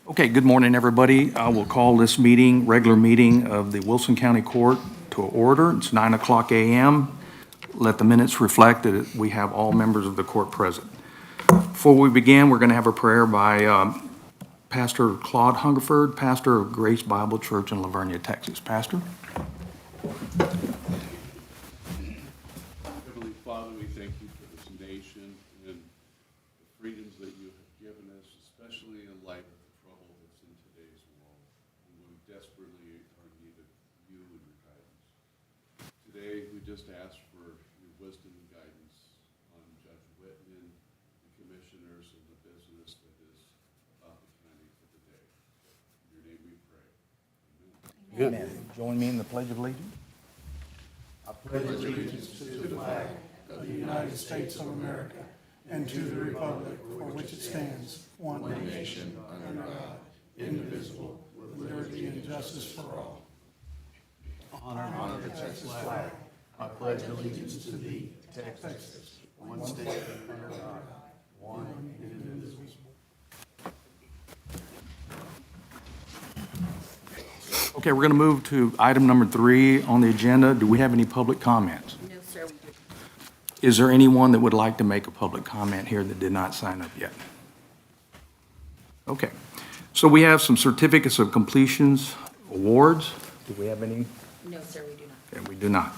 Okay, good morning, everybody. I will call this meeting, regular meeting of the Wilson County Court to order. It's 9:00 a.m. Let the minutes reflect that we have all members of the court present. Before we begin, we're going to have a prayer by Pastor Claude Hungerford, pastor of Grace Bible Church in Lavernia, Texas. Pastor? Heavenly Father, we thank you for this nation and the freedoms that you have given us, especially in light of the trouble that's in today's world. And we desperately are in need of you and your guidance. Today, we just ask for your wisdom and guidance on Judge Whitman, the commissioners, and the business that is about the county for the day. In your name we pray. Amen. Amen. Join me in the Pledge of Allegiance. United States of America, and to the republic for which it stands, one nation, under God, indivisible, with liberty and justice for all. Honor the Texas flag. I pledge allegiance to thee, Texas, one state under God, one indivisible. Okay, we're going to move to item number 3 on the agenda. Do we have any public comments? No, sir, we do. Is there anyone that would like to make a public comment here that did not sign up yet? Okay, so we have some certificates of completions, awards. Do we have any? No, sir, we do not. And we do not.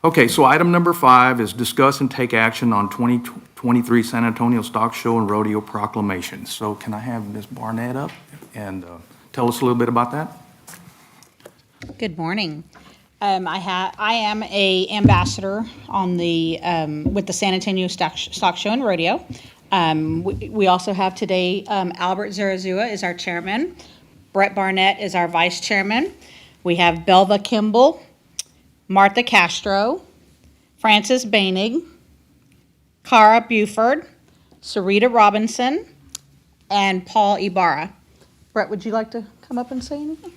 Okay, so item number 5 is discuss and take action on 2023 San Antonio Stock Show and Rodeo Proclamation. So can I have Ms. Barnett up and tell us a little bit about that? Good morning. I am a ambassador on the with the San Antonio Stock Show and Rodeo. We also have today Albert Zarazua is our chairman. Brett Barnett is our vice chairman. We have Belva Kimball, Martha Castro, Frances Bainig, Cara Buford, Sarita Robinson, and Paul Ibarra. Brett, would you like to come up and say anything?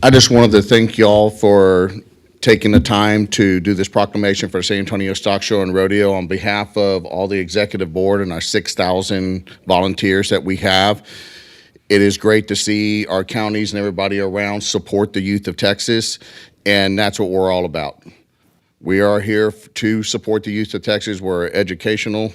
I just wanted to thank y'all for taking the time to do this proclamation for the San Antonio Stock Show and Rodeo on behalf of all the executive board and our 6,000 volunteers that we have. It is great to see our counties and everybody around support the youth of Texas, and that's what we're all about. We are here to support the youth of Texas. We're an educational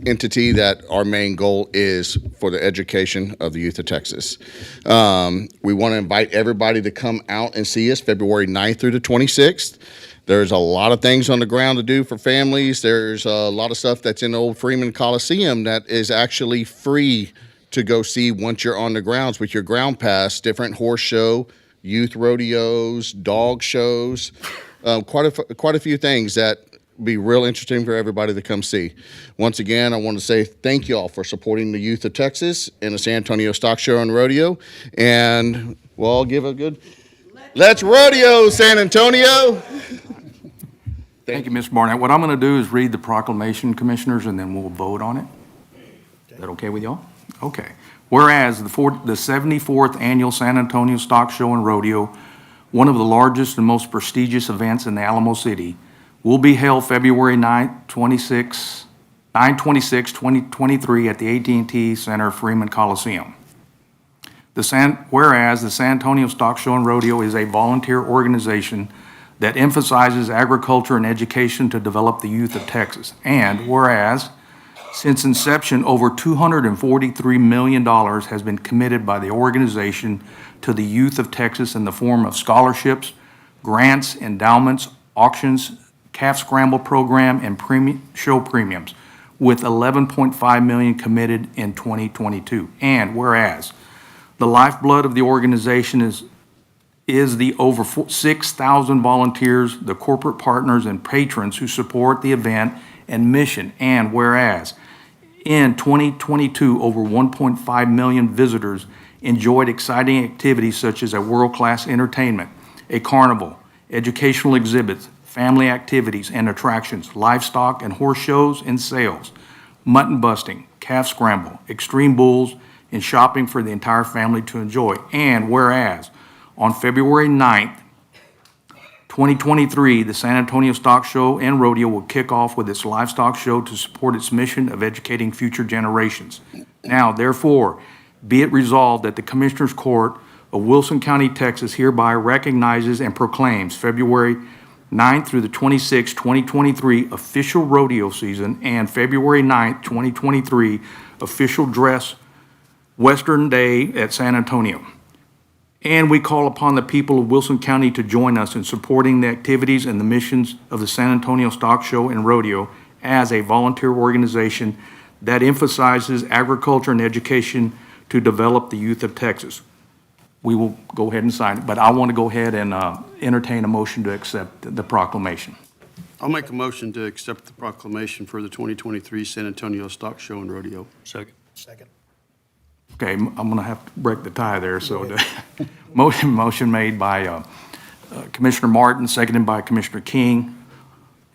entity that our main goal is for the education of the youth of Texas. We want to invite everybody to come out and see us February 9th through the 26th. There's a lot of things on the ground to do for families. There's a lot of stuff that's in the old Freeman Coliseum that is actually free to go see once you're on the grounds with your ground pass, different horse show, youth rodeos, dog shows, quite a few things that be real interesting for everybody to come see. Once again, I want to say thank you all for supporting the youth of Texas and the San Antonio Stock Show and Rodeo. And we'll all give a good, let's rodeo, San Antonio. Thank you, Ms. Barnett. What I'm going to do is read the proclamation, commissioners, and then we'll vote on it. Is that okay with y'all? Okay. Whereas the 74th Annual San Antonio Stock Show and Rodeo, one of the largest and most prestigious events in the Alamo City, will be held February 9/26/2023 at the AT&T Center Freeman Coliseum. Whereas the San Antonio Stock Show and Rodeo is a volunteer organization that emphasizes agriculture and education to develop the youth of Texas. And whereas since inception, over $243 million has been committed by the organization to the youth of Texas in the form of scholarships, grants, endowments, auctions, calf scramble program, and show premiums, with $11.5 million committed in 2022. And whereas the lifeblood of the organization is the over 6,000 volunteers, the corporate partners, and patrons who support the event and mission. And whereas in 2022, over 1.5 million visitors enjoyed exciting activities such as a world-class entertainment, a carnival, educational exhibits, family activities and attractions, livestock and horse shows and sales, mutton busting, calf scramble, extreme bulls, and shopping for the entire family to enjoy. And whereas On February 9th, 2023, the San Antonio Stock Show and Rodeo will kick off with its livestock show to support its mission of educating future generations. Now, therefore, be it resolved that the Commissioners Court of Wilson County, Texas hereby recognizes and proclaims February 9th through the 26th, 2023 official rodeo season and February 9th, 2023 official dress Western Day at San Antonio. And we call upon the people of Wilson County to join us in supporting the activities and the missions of the San Antonio Stock Show and Rodeo as a volunteer organization that emphasizes agriculture and education to develop the youth of Texas. We will go ahead and sign it, but I want to go ahead and entertain a motion to accept the proclamation. I'll make a motion to accept the proclamation for the 2023 San Antonio Stock Show and Rodeo. Second. Okay, I'm going to have to break the tie there, so motion made by Commissioner Martin, seconded by Commissioner King.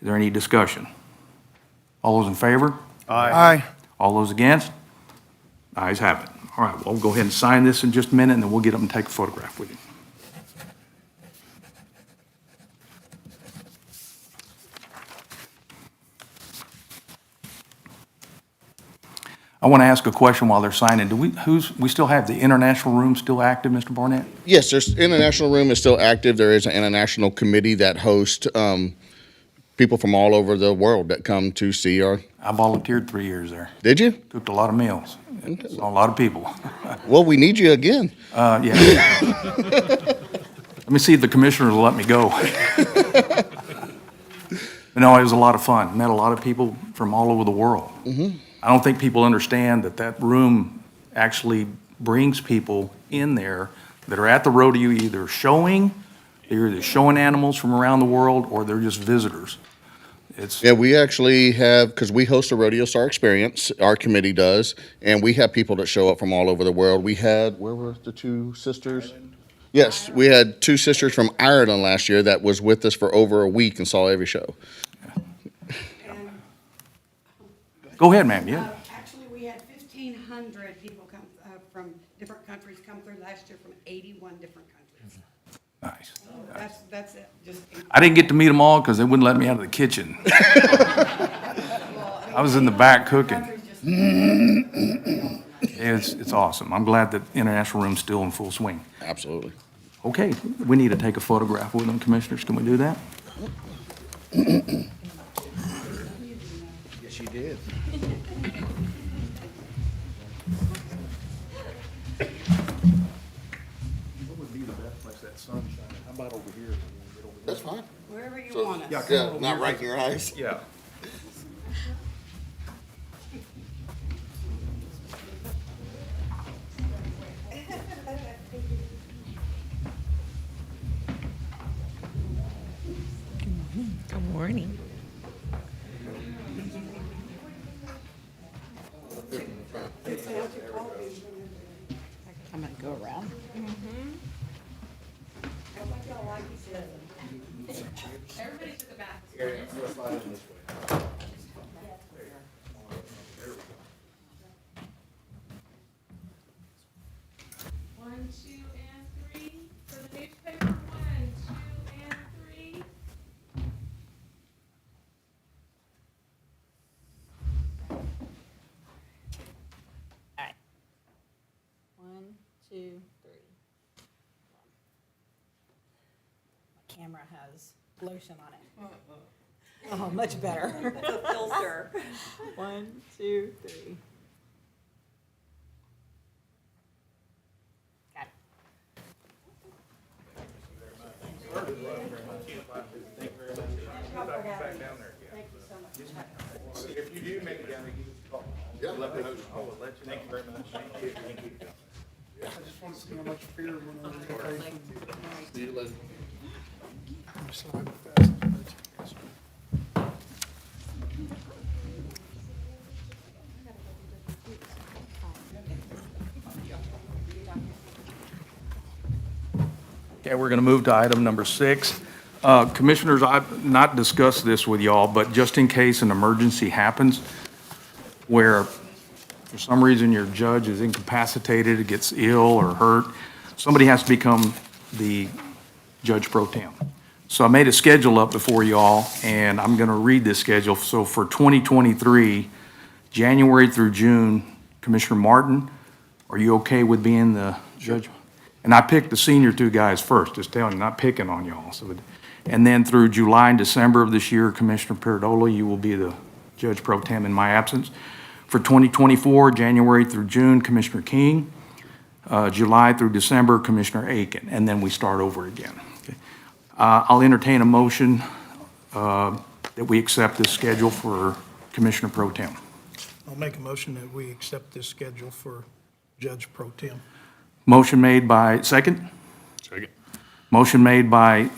Is there any discussion? All those in favor? Aye. All those against? Ayes have it. All right, well, we'll go ahead and sign this in just a minute, and then we'll get up and take a photograph with you. I want to ask a question while they're signing. We still have the international room still active, Mr. Barnett? Yes, there's international room is still active. There is an international committee that hosts people from all over the world that come to see our. I volunteered 3 years there. Did you? Cooked a lot of meals. Saw a lot of people. Well, we need you again. Yeah. Let me see if the commissioners will let me go. But no, it was a lot of fun. Met a lot of people from all over the world. I don't think people understand that room actually brings people in there that are at the rodeo either they're either showing animals from around the world, or they're just visitors. Yeah, we actually have, because we host a Rodeo Star Experience, our committee does, and we have people that show up from all over the world. We had, where were the two sisters? Yes, we had two sisters from Ireland last year that was with us for over a week and saw every show. Go ahead, ma'am, yeah. Actually, we had 1,500 people come from different countries come through last year from 81 different countries. Nice. That's it, just. I didn't get to meet them all because they wouldn't let me out of the kitchen. I was in the back cooking. It's awesome. I'm glad that international room's still in full swing. Absolutely. Okay, we need to take a photograph with them, commissioners. Can we do that? Yes, you did. What would be the best place, that sun shining? How about over here? That's fine. Wherever you want us. Yeah, not right in your eyes. Yeah. Good morning. I'm gonna go around. Everybody took a bath. One, two, and three for the newspaper. 1, 2, and 3. All right. 1, 2, 3. My camera has lotion on it. Oh, much better. It's a filter. 1, 2, 3. Got it. If you do make it down there, give us a call. Yeah. Let me know. I will let you know. Thank you very much. Thank you. I just want to see how much fear went on the face. See you later. Slide it fast. Okay, we're going to move to item number 6. Commissioners, I've not discussed this with y'all, but just in case an emergency happens where for some reason your judge is incapacitated, gets ill or hurt, somebody has to become the Judge Pro Tem. So I made a schedule up before y'all, and I'm going to read this schedule. So for 2023, January through June, Commissioner Martin, are you okay with being the judge? And I picked the senior two guys first, just telling you, not picking on y'all. And then through July and December of this year, Commissioner Perdola, you will be the Judge Pro Tem in my absence. For 2024, January through June, Commissioner King. July through December, Commissioner Aiken, and then we start over again. Okay. I'll entertain a motion that we accept this schedule for Commissioner Pro Tem. I'll make a motion that we accept this schedule for Judge Pro Tem. Motion made by, second? Second. Motion made by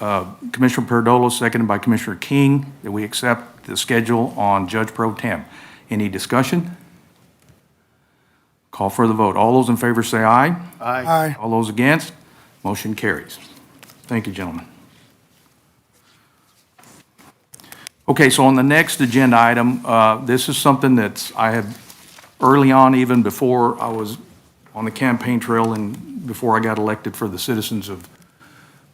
Commissioner Perdola, seconded by Commissioner King, that we accept the schedule on Judge Pro Tem. Any discussion? Call for the vote. All those in favor say aye. Aye. All those against? Motion carries. Thank you, gentlemen. Okay, so on the next agenda item, this is something that I had early on, even before I was on the campaign trail and before I got elected for the citizens of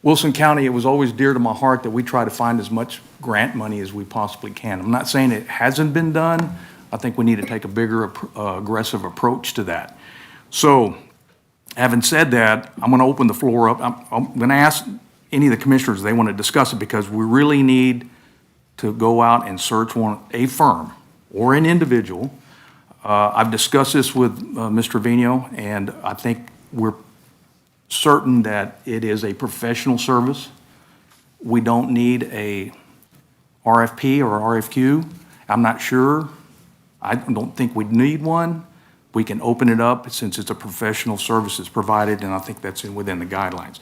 Wilson County, it was always dear to my heart that we try to find as much grant money as we possibly can. I'm not saying it hasn't been done. I think we need to take a bigger, aggressive approach to that. So, having said that, I'm going to open the floor up. I'm going to ask any of the commissioners if they want to discuss it, because we really need to go out and search a firm or an individual. I've discussed this with Mr. Vino, and I think we're certain that it is a professional service. We don't need a RFP or RFQ. I'm not sure. I don't think we'd need one. We can open it up since it's a professional service that's provided, and I think that's within the guidelines.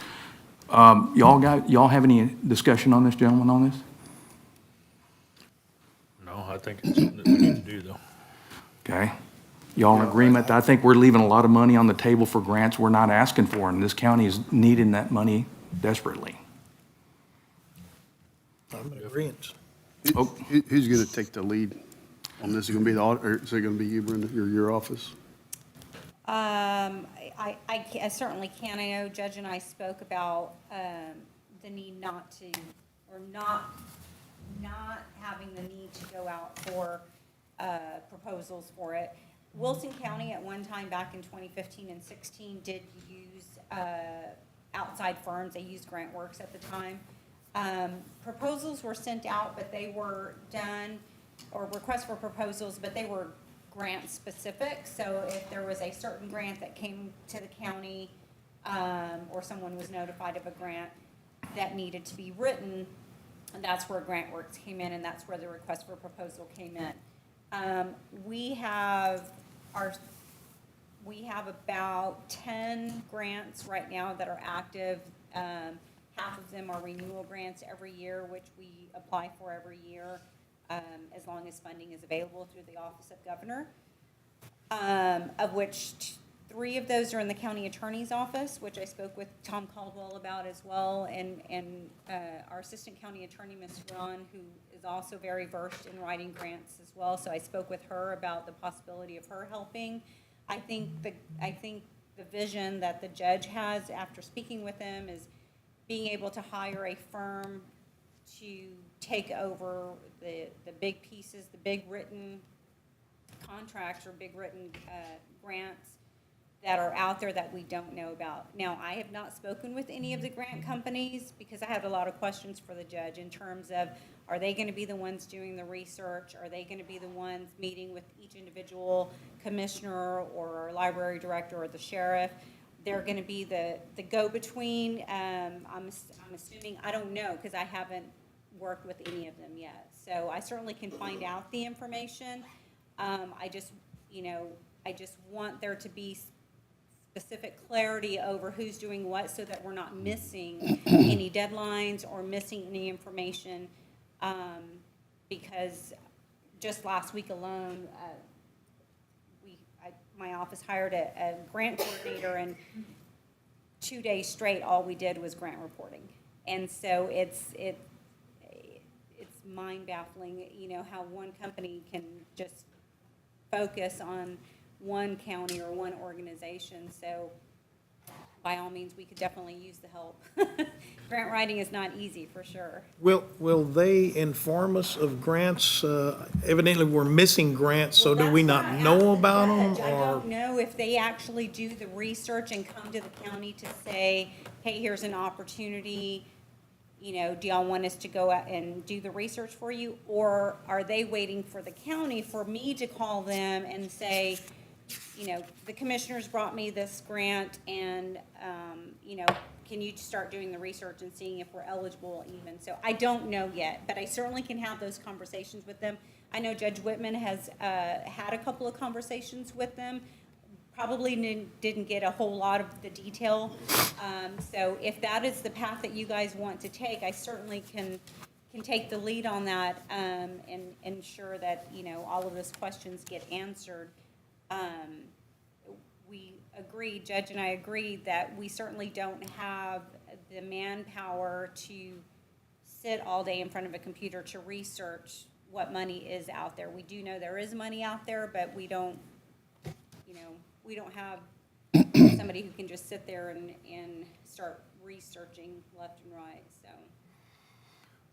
Y'all have any discussion on this, gentlemen, on this? No, I think it's something that we need to do, though. Okay. Y'all in agreement? I think we're leaving a lot of money on the table for grants we're not asking for, and this county is needing that money desperately. I'm in agreement. Who's going to take the lead on this? Is it going to be the audit, or is it going to be you, Brenda, your office? I certainly can. I know Judge and I spoke about the need not to, or not having the need to go out for proposals for it. Wilson County at one time back in 2015 and 16 did use outside firms. They used GrantWorks at the time. Proposals were sent out, but they were done, or requests for proposals, but they were grant specific. So if there was a certain grant that came to the county, or someone was notified of a grant that needed to be written, and that's where GrantWorks came in, and that's where the request for proposal came in. We have about 10 grants right now that are active. Half of them are renewal grants every year, which we apply for every year, as long as funding is available through the Office of Governor, of which 3 of those are in the county attorney's office, which I spoke with Tom Caldwell about as well, and our assistant county attorney, Ms. Ron, who is also very versed in writing grants as well. So I spoke with her about the possibility of her helping. I think the vision that the judge has after speaking with him is being able to hire a firm to take over the big pieces, the big written contracts or big written grants that are out there that we don't know about. Now, I have not spoken with any of the grant companies because I have a lot of questions for the judge in terms of, are they going to be the ones doing the research? Are they going to be the ones meeting with each individual commissioner or library director or the sheriff? They're going to be the go-between. I'm assuming, I don't know because I haven't worked with any of them yet. So I certainly can find out the information. I just want there to be specific clarity over who's doing what so that we're not missing any deadlines or missing any information. Because just last week alone, my office hired a grant coordinator, and 2 days straight, all we did was grant reporting. And so it's mind-baffling, how one company can just focus on one county or one organization. So by all means, we could definitely use the help. Grant writing is not easy, for sure. Will they inform us of grants? Evidently, we're missing grants, so Well, do we that's not what I know asked the about them? judge. I Or don't know if they actually do the research and come to the county to say, hey, here's an opportunity, you know, do y'all want us to go out and do the research for you? Or are they waiting for the county for me to call them and say, you know, the commissioners brought me this grant and, you know, can you start doing the research and seeing if we're eligible even? So I don't know yet, but I certainly can have those conversations with them. I know Judge Whitman has had a couple of conversations with them, probably didn't get a whole lot of the detail. So if that is the path that you guys want to take, I certainly can take the lead on that and ensure that, you know, all of those questions get answered. We agreed, Judge and I agreed, that we certainly don't have the manpower to sit all day in front of a computer to research what money is out there. We do know there is money out there, but we don't, you know, we don't have somebody who can just sit there and start researching left and right, so.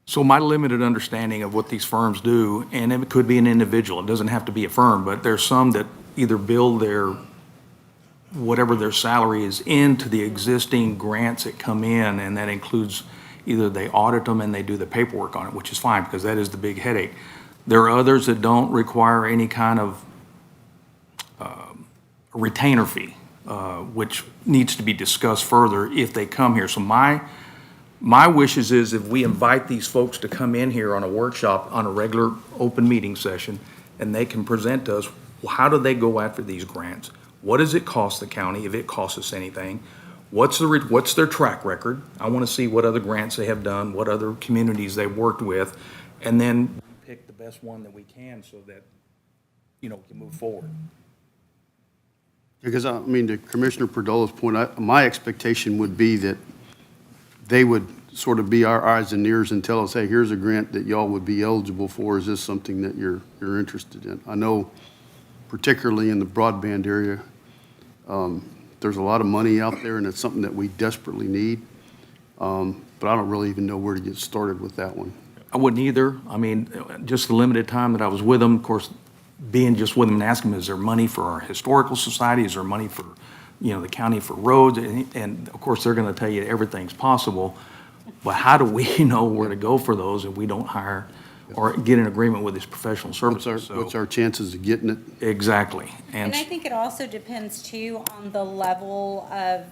So my limited understanding of what these firms do, and it could be an individual, it doesn't have to be a firm, but there's some that either bill their, whatever their salary is into the existing grants that come in, and that includes either they audit them and they do the paperwork on it, which is fine, because that is the big headache. There are others that don't require any kind of retainer fee, which needs to be discussed further if they come here. So my wishes is if we invite these folks to come in here on a workshop, on a regular open meeting session, and they can present to us, well, how do they go after these grants? What does it cost the county, if it costs us anything? What's their track record? I want to see what other grants they have done, what other communities they've worked with, and then pick the best one that we can so that, you know, we can move forward. Because, I mean, to Commissioner Perdola's point, my expectation would be that they would sort of be our eyes and ears and tell us, hey, here's a grant that y'all would be eligible for. Is this something that you're interested in? I know particularly in the broadband area, there's a lot of money out there, and it's something that we desperately need. But I don't really even know where to get started with that one. I wouldn't either. I mean, just the limited time that I was with them, of course, being just with them and asking them, is there money for our historical society? Is there money for, you know, the county for roads? And of course, they're going to tell you everything's possible. But how do we know where to go for those if we don't hire or get an agreement with these professional services? What's our chances of getting it? Exactly. And I think it also depends too on the level of,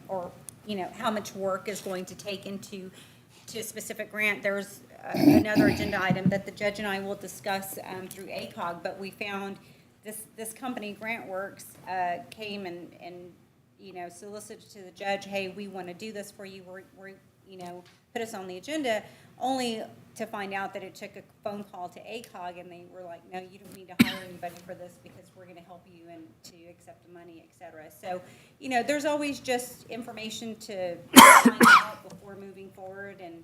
or, you know, how much work is going to take into a specific grant. There's another agenda item that the judge and I will discuss through ACOG, but we found this company, GrantWorks, came and, you know, solicited to the judge, hey, we want to do this for you, we're, you know, put us on the agenda, only to find out that it took a phone call to ACOG, and they were like, no, you don't need to hire anybody for this because we're going to help you and to accept the money, et cetera. So, you know, there's always just information to find out before moving forward, and,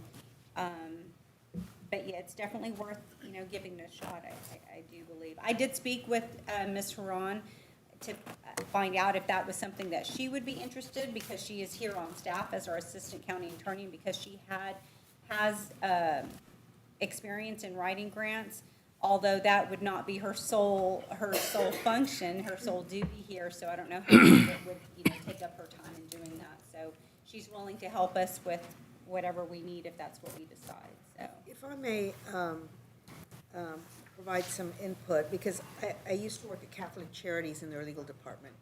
but yeah, it's definitely worth, you know, giving it a shot, I do believe. I did speak with Ms. Haran to find out if that was something that she would be interested, because she is here on staff as our assistant county attorney, because she has experience in writing grants, although that would not be her sole function, her sole duty here, so I don't know how it would, you know, take up her time in doing that. So she's willing to help us with whatever we need if that's what we decide, so. If I may provide some input, because I used to work at Catholic Charities in their legal department.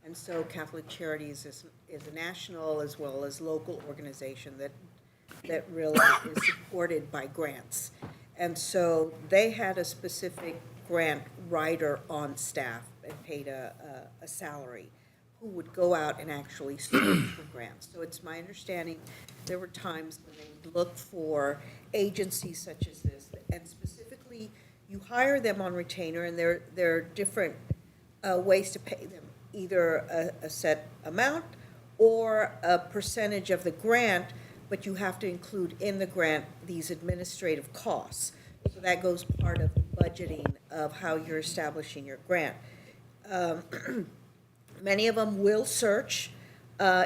And so Catholic Charities is a national as well as local organization that really is supported by grants. And so they had a specific grant writer on staff and paid a salary who would go out and actually search for grants. So it's my understanding there were times when they would look for agencies such as this, and specifically you hire them on retainer, and there are different ways to pay them, either a set amount or a percentage of the grant, but you have to include in the grant these administrative costs. So that goes part of the budgeting of how you're establishing your grant. Many of them will search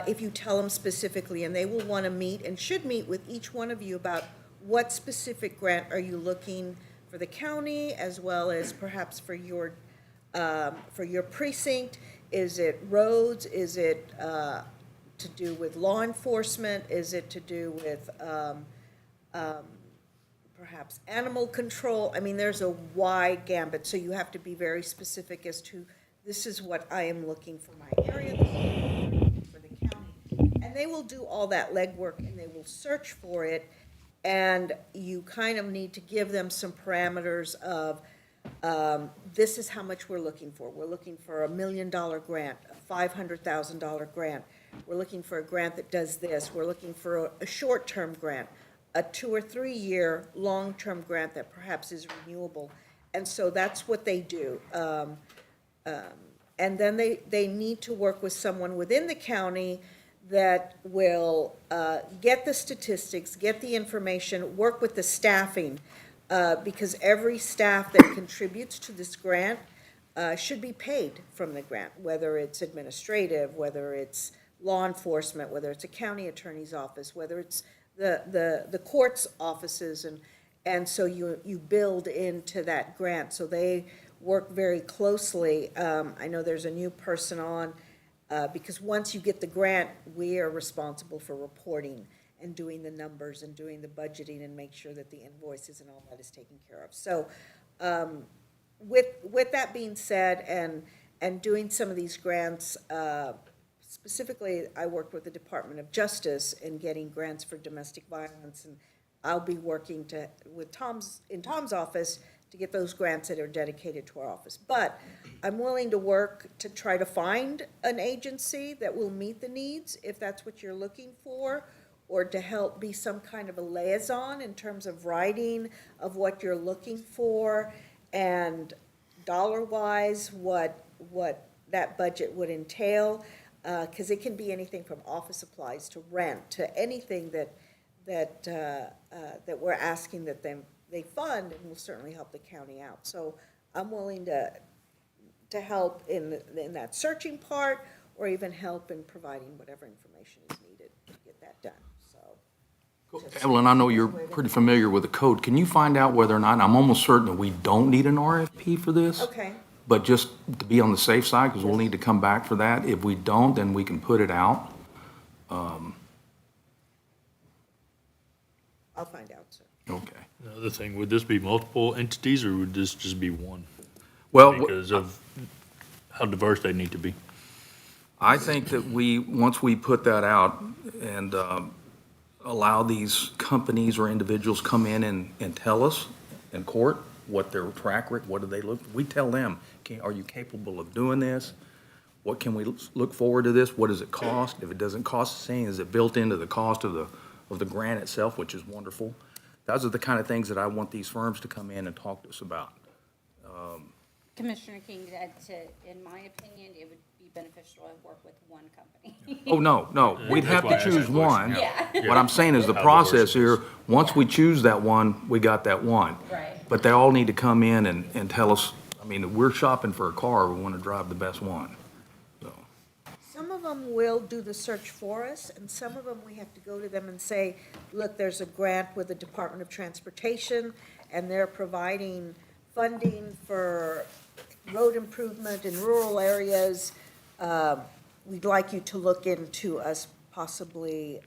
if you tell them specifically, and they will want to meet and should meet with each one of you about what specific grant are you looking for the county, as well as perhaps for your precinct. Is it roads? Is it to do with law enforcement? Is it to do with perhaps animal control? I mean, there's a wide gambit, so you have to be very specific as to, this is what I am looking for my area, this is what I'm looking for the county. And they will do all that legwork, and they will search for it, and you kind of need to give them some parameters of, this is how much we're looking for. We're looking for $1 million grant, a $500,000 grant. We're looking for a grant that does this. We're looking for a short-term grant, a 2 or 3 year long-term grant that perhaps is renewable. And so that's what they do. And then they need to work with someone within the county that will get the statistics, get the information, work with the staffing, because every staff that contributes to this grant should be paid from the grant, whether it's administrative, whether it's law enforcement, whether it's a county attorney's office, whether it's the court's offices, and so you build into that grant. So they work very closely. I know there's a new person on, because once you get the grant, we are responsible for reporting and doing the numbers and doing the budgeting and make sure that the invoices and all that is taken care of. So with that being said, and doing some of these grants, specifically, I worked with the Department of Justice in getting grants for domestic violence, and I'll be working in Tom's office to get those grants that are dedicated to our office. But I'm willing to work to try to find an agency that will meet the needs, if that's what you're looking for, or to help be some kind of a liaison in terms of writing of what you're looking for, and dollar-wise, what that budget would entail. Because it can be anything from office supplies to rent to anything that we're asking that they fund, and will certainly help the county out. So I'm willing to help in that searching part, or even help in providing whatever information is needed to get that done. So Evelyn, I know you're pretty familiar with the code. Can you find out whether or not, I'm almost certain that we don't need an RFP for this? okay, But just to be on the safe side, because we'll need to come back for that. If we don't, then we can put it out. I'll find out, sir. Okay. The other thing, would this be multiple entities or would this just be one? Well, Because of how diverse they need to be. I think that once we put that out and allow these companies or individuals come in and tell us in court what their track record, what do they look, we tell them, are you capable of doing this? What can we look forward to this? What does it cost? If it doesn't cost the same, is it built into the cost of the grant itself, which is wonderful? Those are the kind of things that I want these firms to come in and talk to us about. Commissioner King, in my opinion, it would be beneficial to work with one company. Oh, no, we'd have That's why to I asked choose that question, one. yeah. What I'm saying is the How process diverse it is. here, once we choose that one, we got that one. Right. But they all need to come in and tell us, I mean, if we're shopping for a car, we want to drive the best one. So, Some of them will do the search for us, and some of them, we have to go to them and say, look, there's a grant with the Department of Transportation, and they're providing funding for road improvement in rural areas. We'd like you to look into us possibly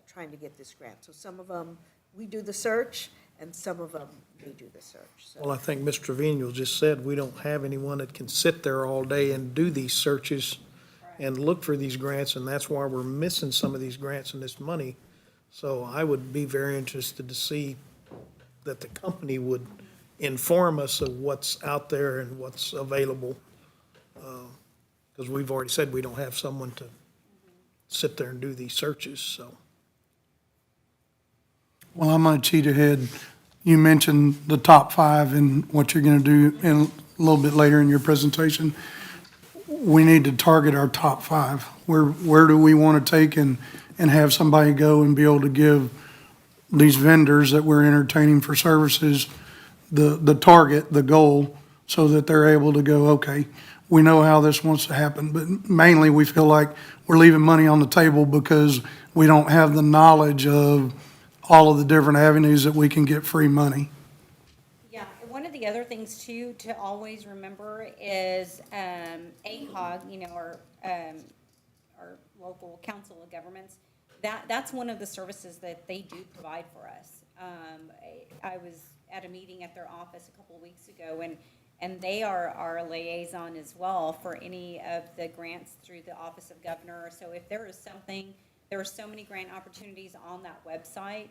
trying to get this grant. So some of them, we do the search, and some of them, they do the search. So Well, I think Mr. Trevino just said we don't have anyone that can sit there all day and do these searches and look for these grants, and that's why we're missing some of these grants and this money. So I would be very interested to see that the company would inform us of what's out there and what's available. Because we've already said we don't have someone to sit there and do these searches, so. Well, I'm going to cheat ahead. You mentioned the top 5 and what you're going to do in a little bit later in your presentation. We need to target our top 5. Where do we want to take and have somebody go and be able to give these vendors that we're entertaining for services the target, the goal, so that they're able to go, okay, we know how this wants to happen, but mainly we feel like we're leaving money on the table because we don't have the knowledge of all of the different avenues that we can get free money. Yeah, one of the other things too, to always remember is, ACOG, you know, our local council of governments, that's one of the services that they do provide for us. I was at a meeting at their office a couple of weeks ago, and they are our liaison as well for any of the grants through the Office of Governor. So if there is something, there are so many grant opportunities on that website.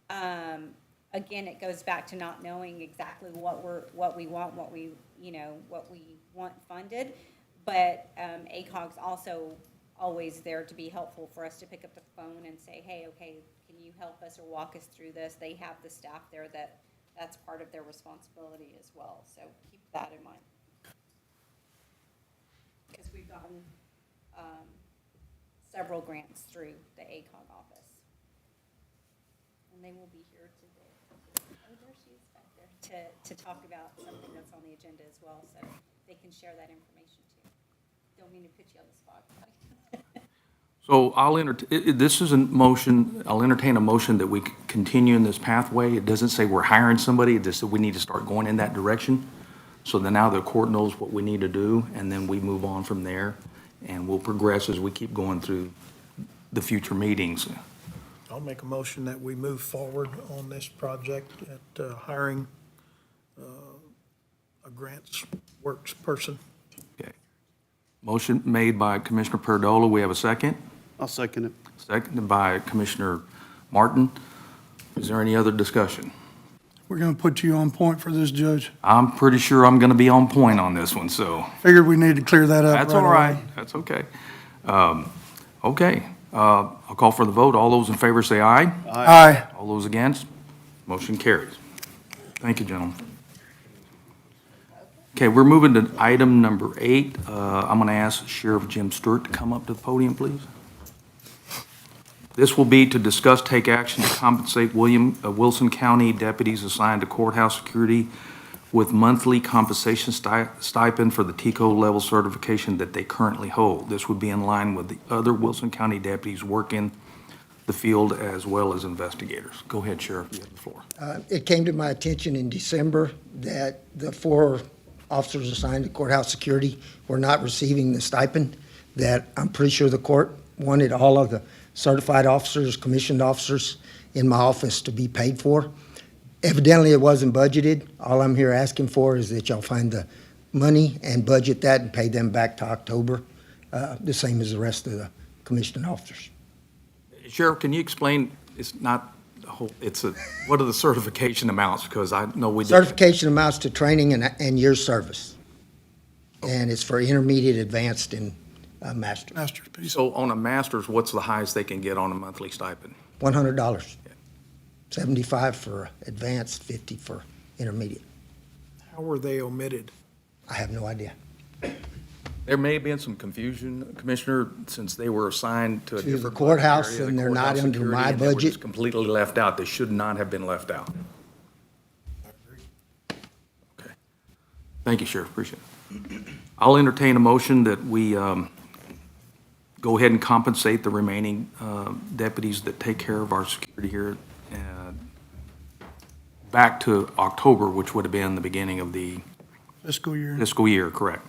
Again, it goes back to not knowing exactly what we want funded. But ACOG's also always there to be helpful for us to pick up the phone and say, hey, okay, can you help us or walk us through this? They have the staff there that's part of their responsibility as well. So keep that in mind. Because we've gotten several grants through the ACOG office. And they will be here today. Oh, there she is back there to talk about something that's on the agenda as well, so they can share that information too. Don't mean to put you on the spot. So this is a motion, I'll entertain a motion that we continue in this pathway. It doesn't say we're hiring somebody, it just said we need to start going in that direction. So then now the court knows what we need to do, and then we move on from there, and we'll progress as we keep going through the future meetings. I'll make a motion that we move forward on this project at hiring a grants works person. Okay. Motion made by Commissioner Perdola. We have a second. I'll second it. Seconded by Commissioner Martin. Is there any other discussion? We're going to put you on point for this, Judge. I'm pretty sure I'm going to be on point on this one, so Figured we needed to clear that up that's right all right. away. That's okay. Okay, I'll call for the vote. All those in favor say aye. Aye. All those against? Motion carries. Thank you, gentlemen. Okay, we're moving to item number 8. I'm going to ask Sheriff Jim Stewart to come up to the podium, please. This will be to discuss, take action to compensate Wilson County deputies assigned to courthouse security with monthly compensation stipend for the TCO level certification that they currently hold. This would be in line with the other Wilson County deputies working the field as well as investigators. Go ahead, Sheriff, you have the floor. It came to my attention in December that the 4 officers assigned to courthouse security were not receiving the stipend that I'm pretty sure the court wanted all of the certified officers, commissioned officers in my office to be paid for. Evidently, it wasn't budgeted. All I'm here asking for is that y'all find the money and budget that and pay them back to October, the same as the rest of the commissioned officers. Sheriff, can you explain, it's not the whole, what are the certification amounts? Because I know we did. Certification amounts to training and years service. And it's for intermediate, advanced, and master. Master's piece. So on a master's, what's the highest they can get on a monthly stipend? $100. 75 for advanced, 50 for intermediate. How were they omitted? I have no idea. There may have been some confusion, Commissioner, since they were assigned to a To the different courthouse, area, the and they're not courthouse under security, my and they were budget. just completely left out. They should not have been left out. Okay. Thank you, Sheriff, appreciate it. I'll entertain a motion that we go ahead and compensate the remaining deputies that take care of our security here back to October, which would have been the beginning of the Fiscal year. fiscal year, correct?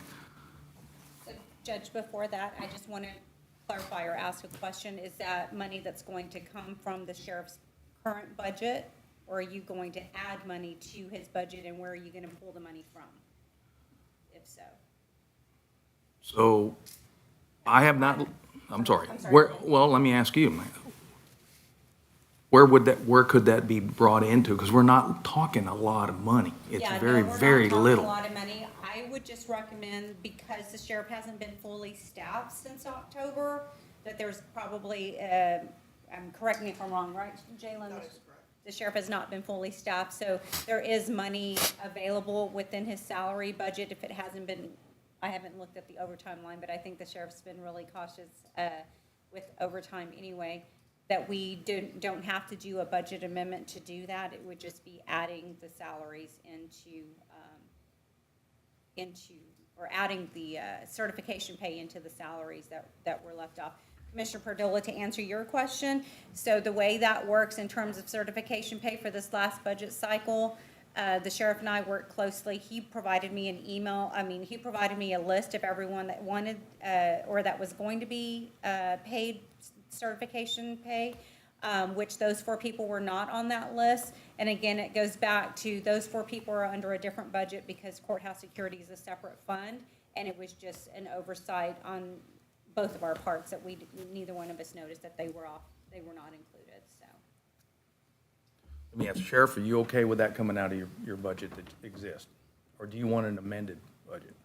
So, Judge, before that, I just want to clarify or ask a question. Is that money that's going to come from the sheriff's current budget, or are you going to add money to his budget, and where are you going to pull the money from, if so? So I have not, I'm sorry. I'm sorry. Well, let me ask you, where could that be brought into? Because we're not talking a lot of money. It's Yeah, no, very, we're not very talking little. a lot of money. I would just recommend, because the sheriff hasn't been fully staffed since October, that there's probably, correct me if I'm wrong, right, Jalen? The sheriff has not been fully staffed, so there is money available within his salary budget if it hasn't been, I haven't looked at the overtime line, but I think the sheriff's been really cautious with overtime anyway, that we don't have to do a budget amendment to do that. It would just be adding the salaries into or adding the certification pay into the salaries that were left off. Commissioner Perdola, to answer your question, so the way that works in terms of certification pay for this last budget cycle, the sheriff and I worked closely. He provided me he provided me a list of everyone that wanted, or that was going to be paid certification pay, which those 4 people were not on that list. And again, it goes back to those 4 people are under a different budget because courthouse security is a separate fund, and it was just an oversight on both of our parts that neither one of us noticed that they were not included, so. Let me ask, Sheriff, are you okay with that coming out of your budget that exists? Or do you want an amended budget?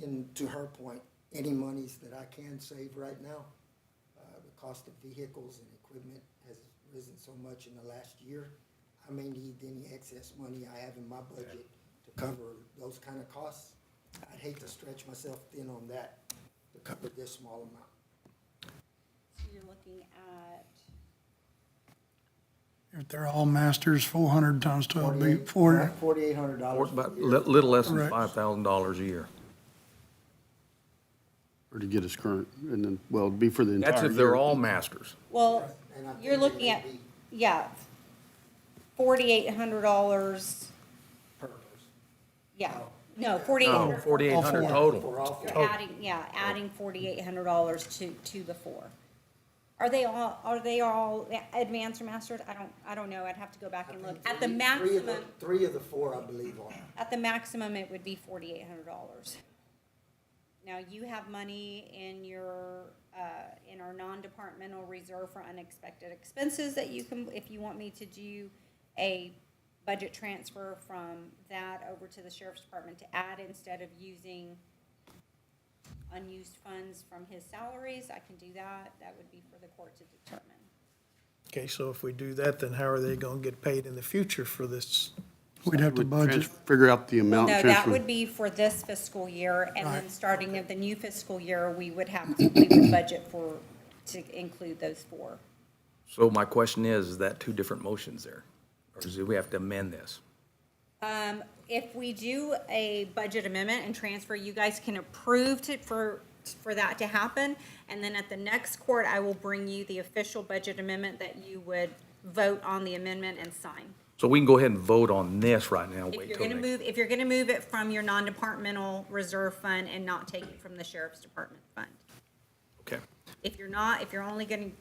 And to her point, any monies that I can save right now, the cost of vehicles and equipment has risen so much in the last year. I may need any excess money I have in my budget to cover those kind of costs. I'd hate to stretch myself thin on that to cover this small amount. So you're looking at, If they're all masters, 400 times 12 would be 40. $4,800. About little less than Correct. $5,000 a year. Or to get us current, and then, well, it'd be for the entire year. That's if they're all masters. well, And I think you're it looking may at, be yeah, $4,800, per person. yeah, no, $4,800. 4,800 total. For all four. You're adding $4,800 to the 4. Are they all advanced or masters? I don't know. I'd have to go back and look. At the maximum, Three of the 4, I believe, are. at the maximum, it would be $4,800. Now, you have money in in our non-departmental reserve for unexpected expenses that you can, if you want me to do a budget transfer from that over to the sheriff's department to add instead of using unused funds from his salaries, I can do that. That would be for the court to determine. Okay, so if we do that, then how are they gonna get paid in the future for this? We'd have to Would budget. Figure out the amount. No, that transfer. would be for this fiscal year, and then Right. starting of the new fiscal year, we would budget to include those 4. So my question is that 2 different motions there? Or do we have to amend this? If we do a budget amendment and transfer, you guys can approve for that to happen. And then at the next court, I will bring you the official budget amendment that you would vote on the amendment and sign. So we can go ahead and vote on this right now, If wait you're till gonna next. if you're gonna move it from your non-departmental reserve fund and not take it from the sheriff's department fund. Okay. If you're not, if you're only gonna,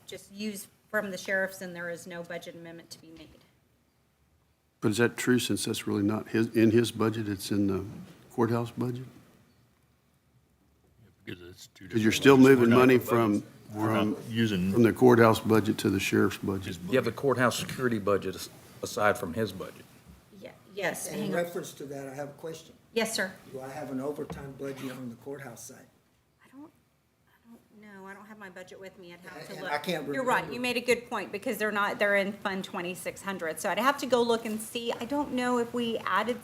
just use from the sheriff's, then there is no budget amendment to be made. But is that true, since that's really not in his budget, it's in the courthouse budget? Because it's two Because you're different still budgets. moving We're not- money We're not using from the courthouse budget to the sheriff's budget. You have the courthouse security budget aside from his budget. Yes, And in hang on. reference to that, I have a question. Yes, sir. Do I have an overtime budget on the courthouse side? I don't know, I don't have my budget with me, I'd have to And look. I can't You're right, remember. you made a good point, because they're in Fund 2600, so I'd have to go look and see. I don't know if we added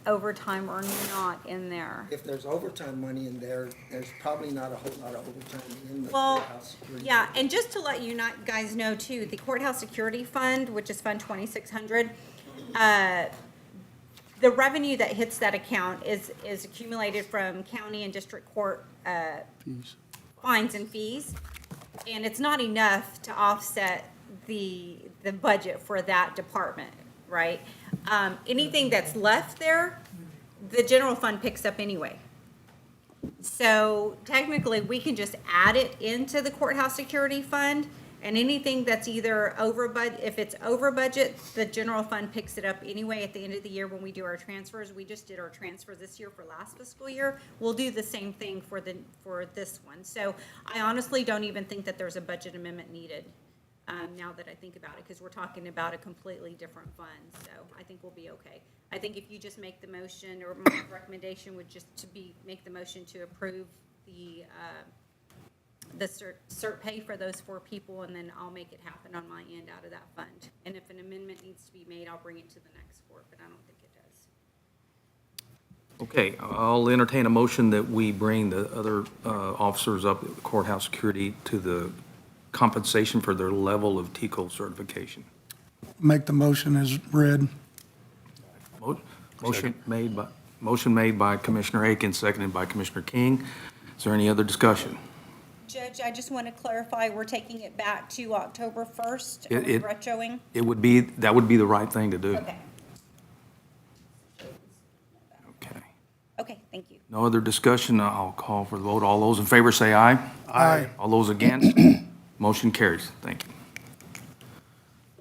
overtime or not in there. If there's overtime money in there, there's probably not a whole lot of overtime in the Well, courthouse security. yeah, and just to let you guys know too, the courthouse security fund, which is Fund 2600, the revenue that hits that account is accumulated from county and district court Fees. fines and fees, and it's not enough to offset the budget for that department, right? Anything that's left there, the general fund picks up anyway. So technically, we can just add it into the courthouse security fund, and anything that's either over if it's over budget, the general fund picks it up anyway at the end of the year when we do our transfers. We just did our transfer this year for last fiscal year. We'll do the same thing for this one. So I honestly don't even think that there's a budget amendment needed, now that I think about it, because we're talking about a completely different fund. So I think we'll be okay. I think if you just make the motion, or my recommendation would just make the motion to approve the cert pay for those 4 people, and then I'll make it happen on my end out of that fund. And if an amendment needs to be made, I'll bring it to the next court, but I don't think it does. Okay, I'll entertain a motion that we bring the other officers up at the courthouse security to the compensation for their level of TCO certification. Make the motion as read. Motion made by Commissioner Aiken, seconded by Commissioner King. Is there any other discussion? Judge, I just want to clarify, we're taking it back to October 1st? Are It- we it- retroing? That would be the right thing to do. Okay. Okay. Okay, thank you. No other discussion, I'll call for the vote. All those in favor say aye. Aye. All those against? Motion carries. Thank you.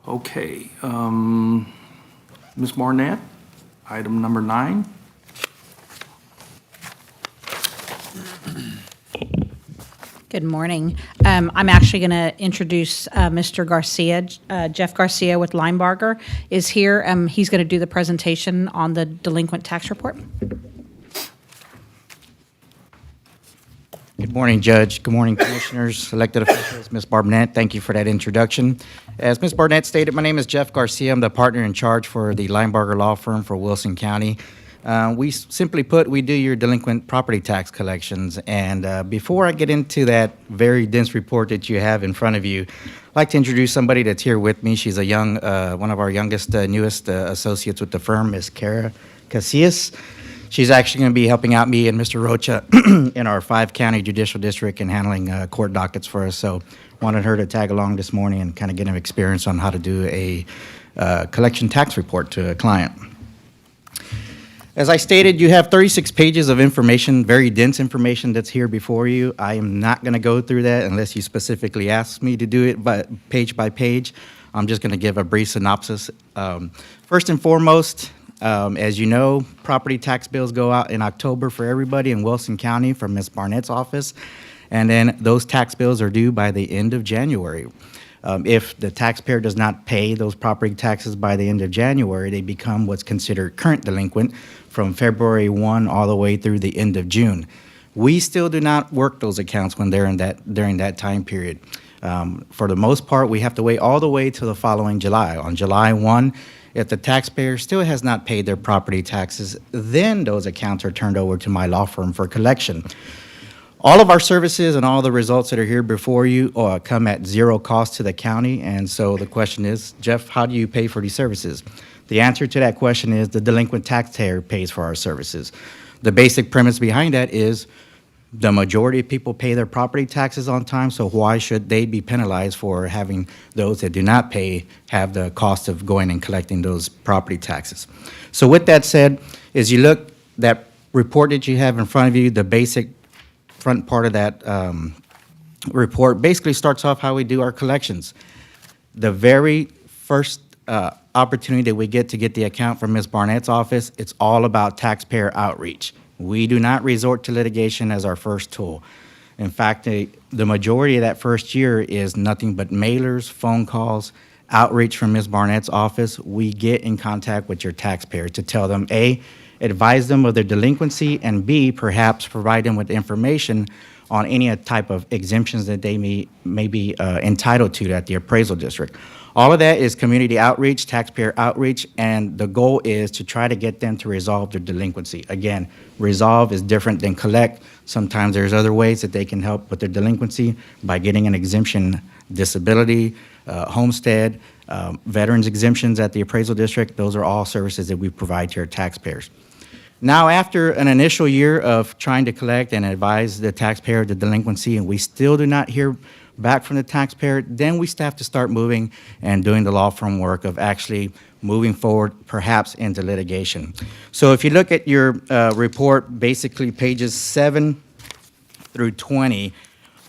Okay, Ms. Barnett, item number 9. Good morning. I'm actually going to introduce Mr. Garcia. Jeff Garcia with Linebarger is here. He's going to do the presentation on the delinquent tax report. Good morning, Judge. Good morning, Commissioners, elected officials, Ms. Barnett. Thank you for that introduction. As Ms. Barnett stated, my name is Jeff Garcia. I'm the partner in charge for the Linebarger Law Firm for Wilson County. Simply put, we do your delinquent property tax collections. And before I get into that very dense report that you have in front of you, I'd like to introduce somebody that's here with me. She's one of our youngest, newest associates with the firm, Ms. Kara Casillas. She's actually going to be helping out me and Mr. Rocha in our 5-county judicial district and handling court dockets for us. So wanted her to tag along this morning and kind of get an experience on how to do a collection tax report to a client. As I stated, you have 36 pages of information, very dense information that's here before you. I am not going to go through that unless you specifically ask me to do it page by page. I'm just going to give a brief synopsis. First and foremost, as you know, property tax bills go out in October for everybody in Wilson County from Ms. Barnett's office, and then those tax bills are due by the end of January. If the taxpayer does not pay those property taxes by the end of January, they become what's considered current delinquent from February 1 all the way through the end of June. We still do not work those accounts when they're during that time period. For the most part, we have to wait all the way to the following July. On July 1, if the taxpayer still has not paid their property taxes, then those accounts are turned over to my law firm for collection. All of our services and all the results that are here before you come at zero cost to the county. And so the question is, Jeff, how do you pay for these services? The answer to that question is the delinquent taxpayer pays for our services. The basic premise behind that is the majority of people pay their property taxes on time, so why should they be penalized for having those that do not pay have the cost of going and collecting those property taxes? So with that said, as you look, that report that you have in front of you, the basic front part of that report basically starts off how we do our collections. The very first opportunity that we get to get the account from Ms. Barnett's office, it's all about taxpayer outreach. We do not resort to litigation as our first tool. In fact, the majority of that first year is nothing but mailers, phone calls, outreach from Ms. Barnett's office. We get in contact with your taxpayer to tell them, A, advise them of their delinquency, and B, perhaps provide them with information on any type of exemptions that they may be entitled to at the appraisal district. All of that is community outreach, taxpayer outreach, and the goal is to try to get them to resolve their delinquency. Again, resolve is different than collect. Sometimes there's other ways that they can help with their delinquency by getting an exemption, disability, homestead, veterans exemptions at the appraisal district. Those are all services that we provide to our taxpayers. Now, after an initial year of trying to collect and advise the taxpayer of the delinquency, and we still do not hear back from the taxpayer, then we have to start moving and doing the law firm work of actually moving forward, perhaps into litigation. So if you look at your report, basically pages 7 through 20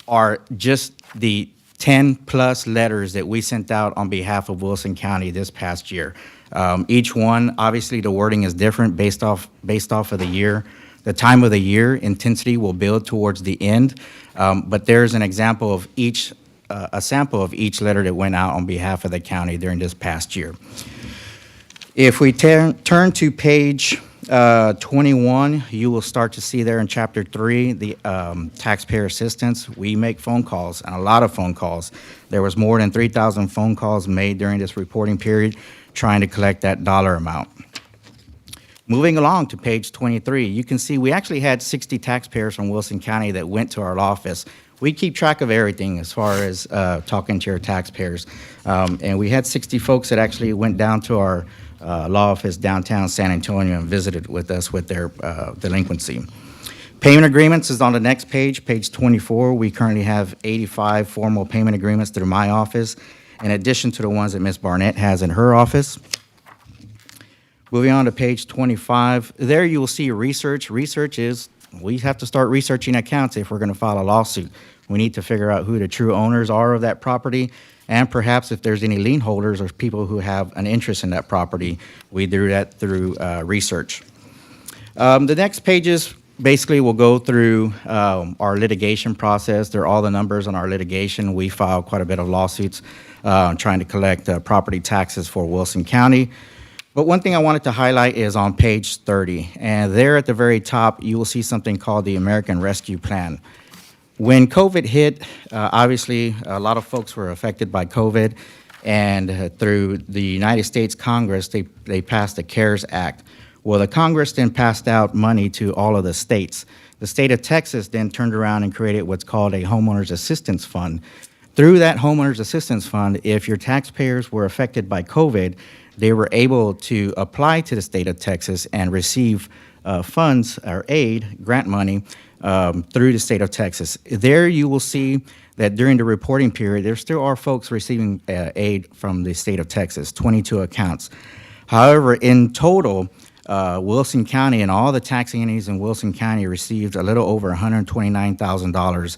are just the 10-plus letters that we sent out on behalf of Wilson County this past year. Each one, obviously, the wording is different based off of the year. The time of the year, intensity will build towards the end, but there's an example of each, a sample of each letter that went out on behalf of the county during this past year. If we turn to page 21, you will start to see there in Chapter 3, the taxpayer assistance. We make phone calls, and a lot of phone calls. There was more than 3,000 phone calls made during this reporting period trying to collect that dollar amount. Moving along to page 23, you can see we actually had 60 taxpayers from Wilson County that went to our office. We keep track of everything as far as talking to your taxpayers. And we had 60 folks that actually went down to our law office downtown San Antonio and visited with us with their delinquency. Payment agreements is on the next page, page 24. We currently have 85 formal payment agreements through my office, in addition to the ones that Ms. Barnett has in her office. Moving on to page 25, there you will see research. Research is, we have to start researching accounts if we're going to file a lawsuit. We need to figure out who the true owners are of that property, and perhaps if there's any lien holders or people who have an interest in that property, we do that through research. The next pages basically will go through our litigation process. They're all the numbers on our litigation. We file quite a bit of lawsuits trying to collect property taxes for Wilson County. But one thing I wanted to highlight is on page 30, and there at the very top, you will see something called the American Rescue Plan. When COVID hit, obviously, a lot of folks were affected by COVID, and through the United States Congress, they passed the CARES Act. Well, the Congress then passed out money to all of the states. The state of Texas then turned around and created what's called a Homeowners Assistance Fund. Through that Homeowners Assistance Fund, if your taxpayers were affected by COVID, they were able to apply to the state of Texas and receive funds or aid, grant money, through the state of Texas. There you will see that during the reporting period, there still are folks receiving aid from the state of Texas, 22 accounts. However, in total, Wilson County and all the taxing entities in Wilson County received a little over $129,000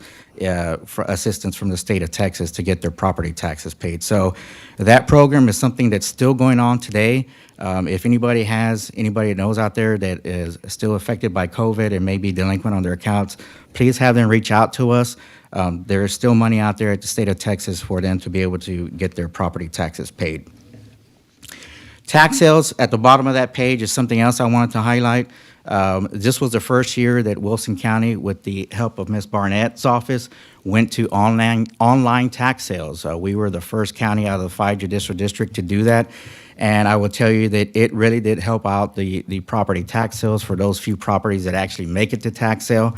for assistance from the state of Texas to get their property taxes paid. So that program is something that's still going on today. If anybody knows out there that is still affected by COVID and may be delinquent on their accounts, please have them reach out to us. There is still money out there at the state of Texas for them to be able to get their property taxes paid. Tax sales at the bottom of that page is something else I wanted to highlight. This was the first year that Wilson County, with the help of Ms. Barnett's office, went to online tax sales. We were the first county out of the 5 judicial district to do that. And I will tell you that it really did help out the property tax sales for those few properties that actually make it to tax sale.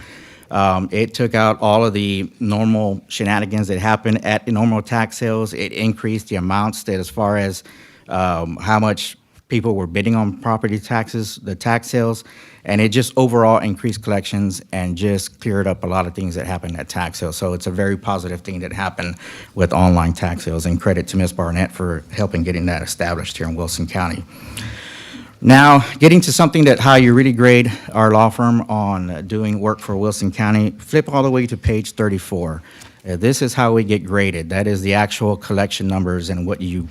It took out all of the normal shenanigans that happen at the normal tax sales. It increased the amounts that, as far as how much people were bidding on property taxes, the tax sales, and it just overall increased collections and just cleared up a lot of things that happened at tax sales. So it's a very positive thing that happened with online tax sales, and credit to Ms. Barnett for helping getting that established here in Wilson County. Now, getting to something that how you really grade our law firm on doing work for Wilson County, flip all the way to page 34. This is how we get graded. That is the actual collection numbers and what you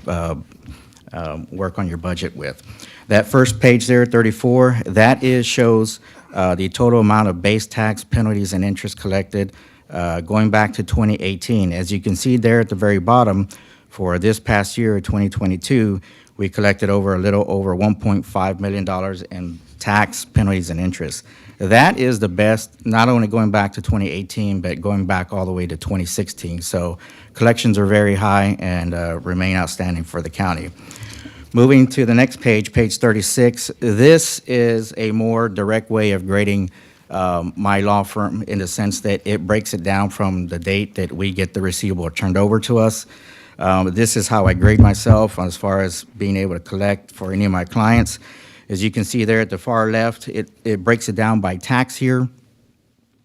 work on your budget with. That first page there, 34, that shows the total amount of base tax, penalties, and interest collected going back to 2018. As you can see there at the very bottom, for this past year, 2022, we collected a little over $1.5 million in tax, penalties, and interest. That is the best, not only going back to 2018, but going back all the way to 2016. So collections are very high and remain outstanding for the county. Moving to the next page, page 36, this is a more direct way of grading my law firm, in the sense that it breaks it down from the date that we get the receivable turned over to us. This is how I grade myself as far as being able to collect for any of my clients. As you can see there at the far left, it breaks it down by tax year.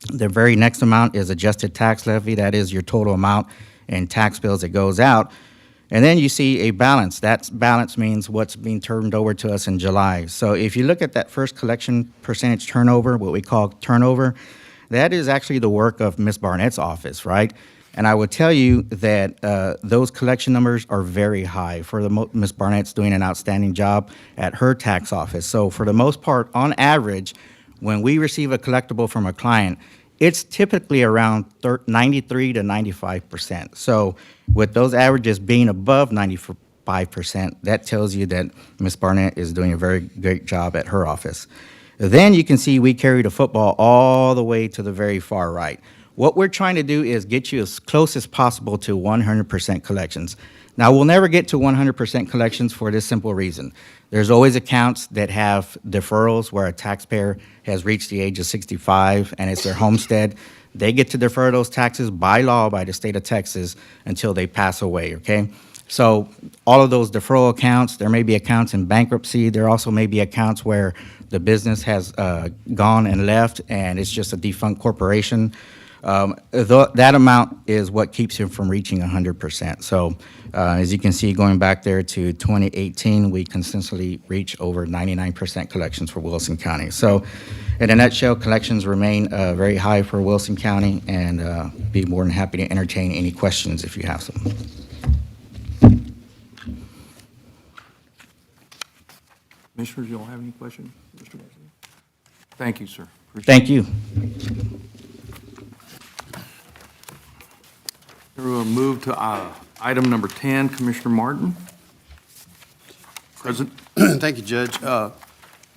The very next amount is adjusted tax levy. That is your total amount in tax bills that goes out. And then you see a balance. That balance means what's being turned over to us in July. So if you look at that first collection percentage turnover, what we call turnover, that is actually the work of Ms. Barnett's office, right? And I would tell you that those collection numbers are very high. Ms. Barnett's doing an outstanding job at her tax office. So for the most part, on average, when we receive a collectible from a client, it's typically around 93 to 95%. So with those averages being above 95%, that tells you that Ms. Barnett is doing a very great job at her office. Then you can see we carry the football all the way to the very far right. What we're trying to do is get you as close as possible to 100% collections. Now, we'll never get to 100% collections for this simple reason. There's always accounts that have deferrals where a taxpayer has reached the age of 65 and it's their homestead. They get to defer those taxes by law by the state of Texas until they pass away, okay? So all of those deferral accounts, there may be accounts in bankruptcy. There also may be accounts where the business has gone and left, and it's just a defunct corporation. That amount is what keeps him from reaching 100%. So as you can see, going back there to 2018, we consistently reach over 99% collections for Wilson County. So in a nutshell, collections remain very high for Wilson County, and be more than happy to entertain any questions if you have some. Commissioners, you all have any questions? Mr. Garcia? Thank you, sir. Appreciate Thank you. We'll move to item number 10, Commissioner Martin. Present. Thank you, Judge. The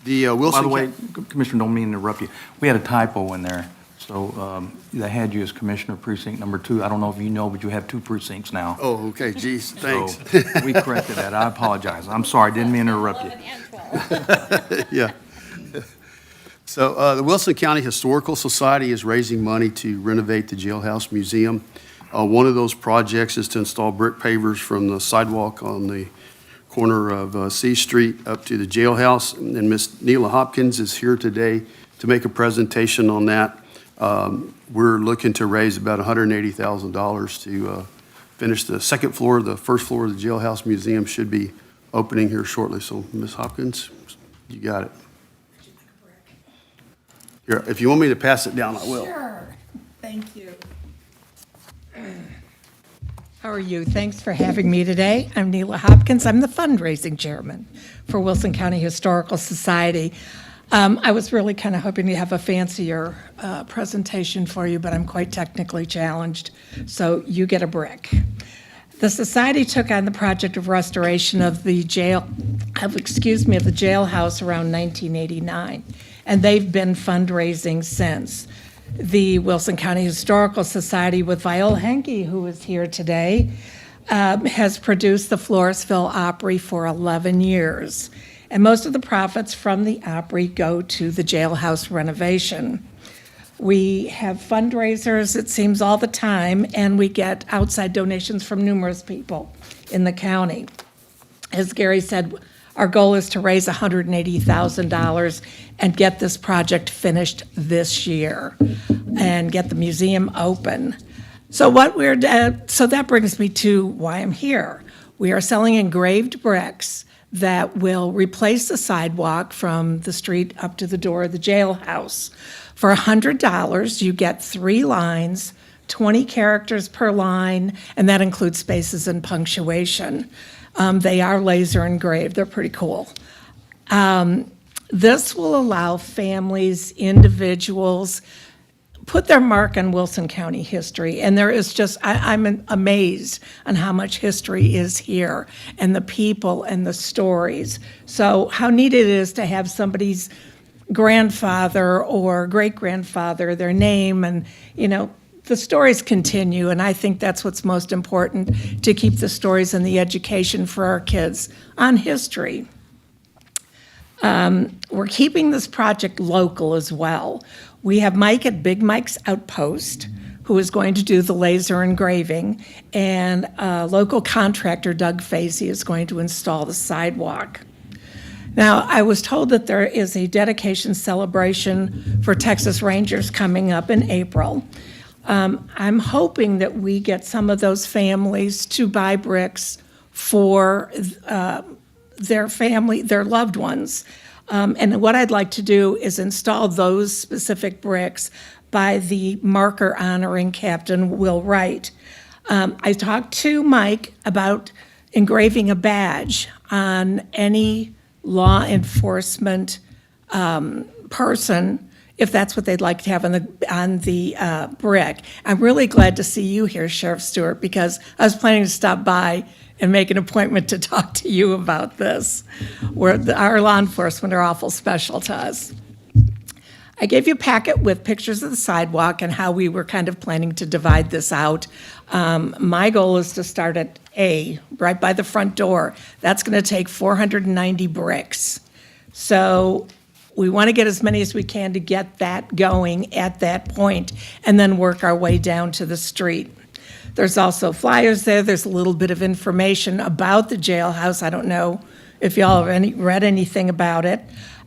By Wilson. the way, Commissioner, don't mean to interrupt you. We had a typo in there. So they had you as Commissioner Precinct Number 2. I don't know if you know, but you have 2 precincts now. Oh, okay, geez, thanks. So we corrected that. I apologize. I'm sorry. Didn't mean to interrupt you. 11 and 12. Yeah. So the Wilson County Historical Society is raising money to renovate the Jailhouse Museum. One of those projects is to install brick pavers from the sidewalk on the corner of C Street up to the jailhouse. And Ms. Neela Hopkins is here today to make a presentation on that. We're looking to raise about $180,000 to finish the second floor. The first floor of the Jailhouse Museum should be opening here shortly. So, Ms. Hopkins, you got it. Here, if you want me to pass it down, I will. Sure. Thank you. How are you? Thanks for having me today. I'm Neela Hopkins. I'm the fundraising chairman for Wilson County Historical Society. I was really kind of hoping to have a fancier presentation for you, but I'm quite technically challenged, so you get a brick. The society took on the project of restoration of the jailhouse around 1989, and they've been fundraising since. The Wilson County Historical Society with Viola Henke, who is here today, has produced the Floresville Opry for 11 years. And most of the profits from the Opry go to the jailhouse renovation. We have fundraisers, it seems, all the time, and we get outside donations from numerous people in the county. As Gary said, our goal is to raise $180,000 and get this project finished this year and get the museum open. So that brings me to why I'm here. We are selling engraved bricks that will replace the sidewalk from the street up to the door of the jailhouse. For $100, you get 3 lines, 20 characters per line, and that includes spaces and punctuation. They are laser engraved. They're pretty cool. This will allow families, individuals, put their mark on Wilson County history. And there is just, I'm amazed on how much history is here and the people and the stories. So how neat it is to have somebody's grandfather or great-grandfather, their name, and, the stories continue, and I think that's what's most important, to keep the stories and the education for our kids on history. We're keeping this project local as well. We have Mike at Big Mike's Outpost, who is going to do the laser engraving, and local contractor Doug Facey is going to install the sidewalk. Now, I was told that there is a dedication celebration for Texas Rangers coming up in April. I'm hoping that we get some of those families to buy bricks for their family, their loved ones. And what I'd like to do is install those specific bricks by the marker honoring Captain Will Wright. I talked to Mike about engraving a badge on any law enforcement person, if that's what they'd like to have on the brick. I'm really glad to see you here, Sheriff Stewart, because I was planning to stop by and make an appointment to talk to you about this. Our law enforcement are awful special to us. I gave you a packet with pictures of the sidewalk and how we were kind of planning to divide this out. My goal is to start at A, right by the front door. That's going to take 490 bricks. So we want to get as many as we can to get that going at that point and then work our way down to the street. There's also flyers there. There's a little bit of information about the jailhouse. I don't know if y'all have read anything about it.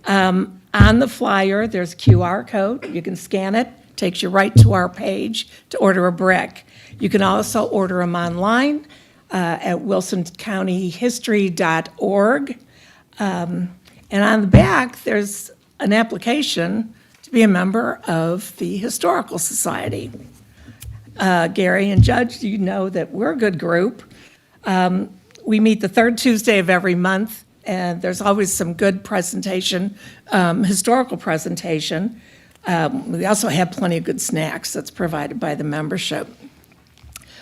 On the flyer, there's a QR code. You can scan it, takes you right to our page to order a brick. You can also order them online at wilsoncountyhistory.org. And on the back, there's an application to be a member of the Historical Society. Gary and Judge, you know that we're a good group. We meet the third Tuesday of every month, and there's always some good presentation, historical presentation. We also have plenty of good snacks that's provided by the membership.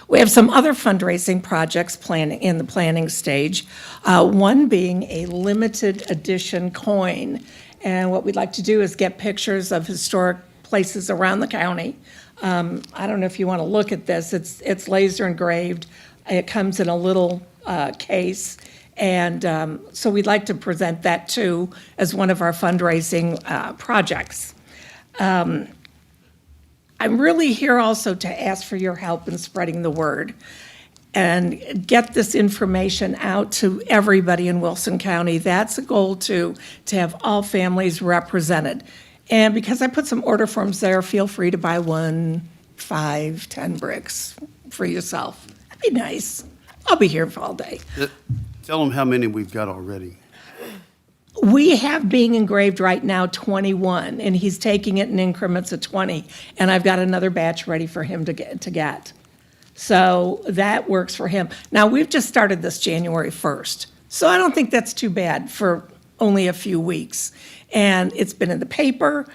We have some other fundraising projects in the planning stage, one being a limited edition coin. And what we'd like to do is get pictures of historic places around the county. I don't know if you want to look at this. It's laser engraved. It comes in a little case. And so we'd like to present that too as one of our fundraising projects. I'm really here also to ask for your help in spreading the word and get this information out to everybody in Wilson County. That's a goal too, to have all families represented. And because I put some order forms there, feel free to buy 1, 5, 10 bricks for yourself. That'd be nice. I'll be here for all day. Tell them how many we've got already. We have being engraved right now 21, and he's taking it in increments of 20, and I've got another batch ready for him to get. So that works for him. Now, we've just started this January 1st, so I don't think that's too bad for only a few weeks. And it's been in the paper,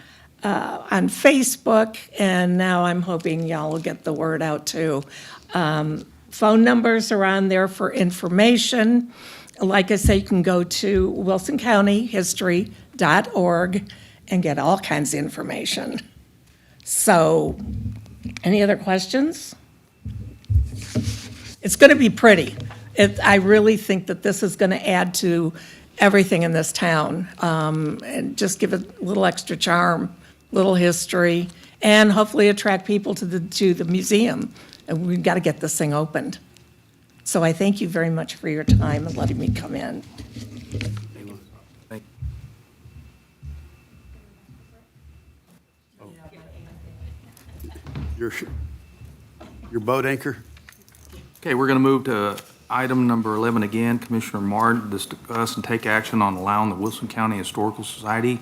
on Facebook, and now I'm hoping y'all will get the word out too. Phone numbers are on there for information. Like I say, you can go to wilsoncountyhistory.org and get all kinds of information. So, any other questions? It's going to be pretty. I really think that this is going to add to everything in this town, and just give it a little extra charm, little history, and hopefully attract people to the museum. And we've got to get this thing opened. So I thank you very much for your time and letting me come in. Thank- Your boat anchor? Okay, we're going to move to item number 11 again. Commissioner Martin, discuss and take action on allowing the Wilson County Historical Society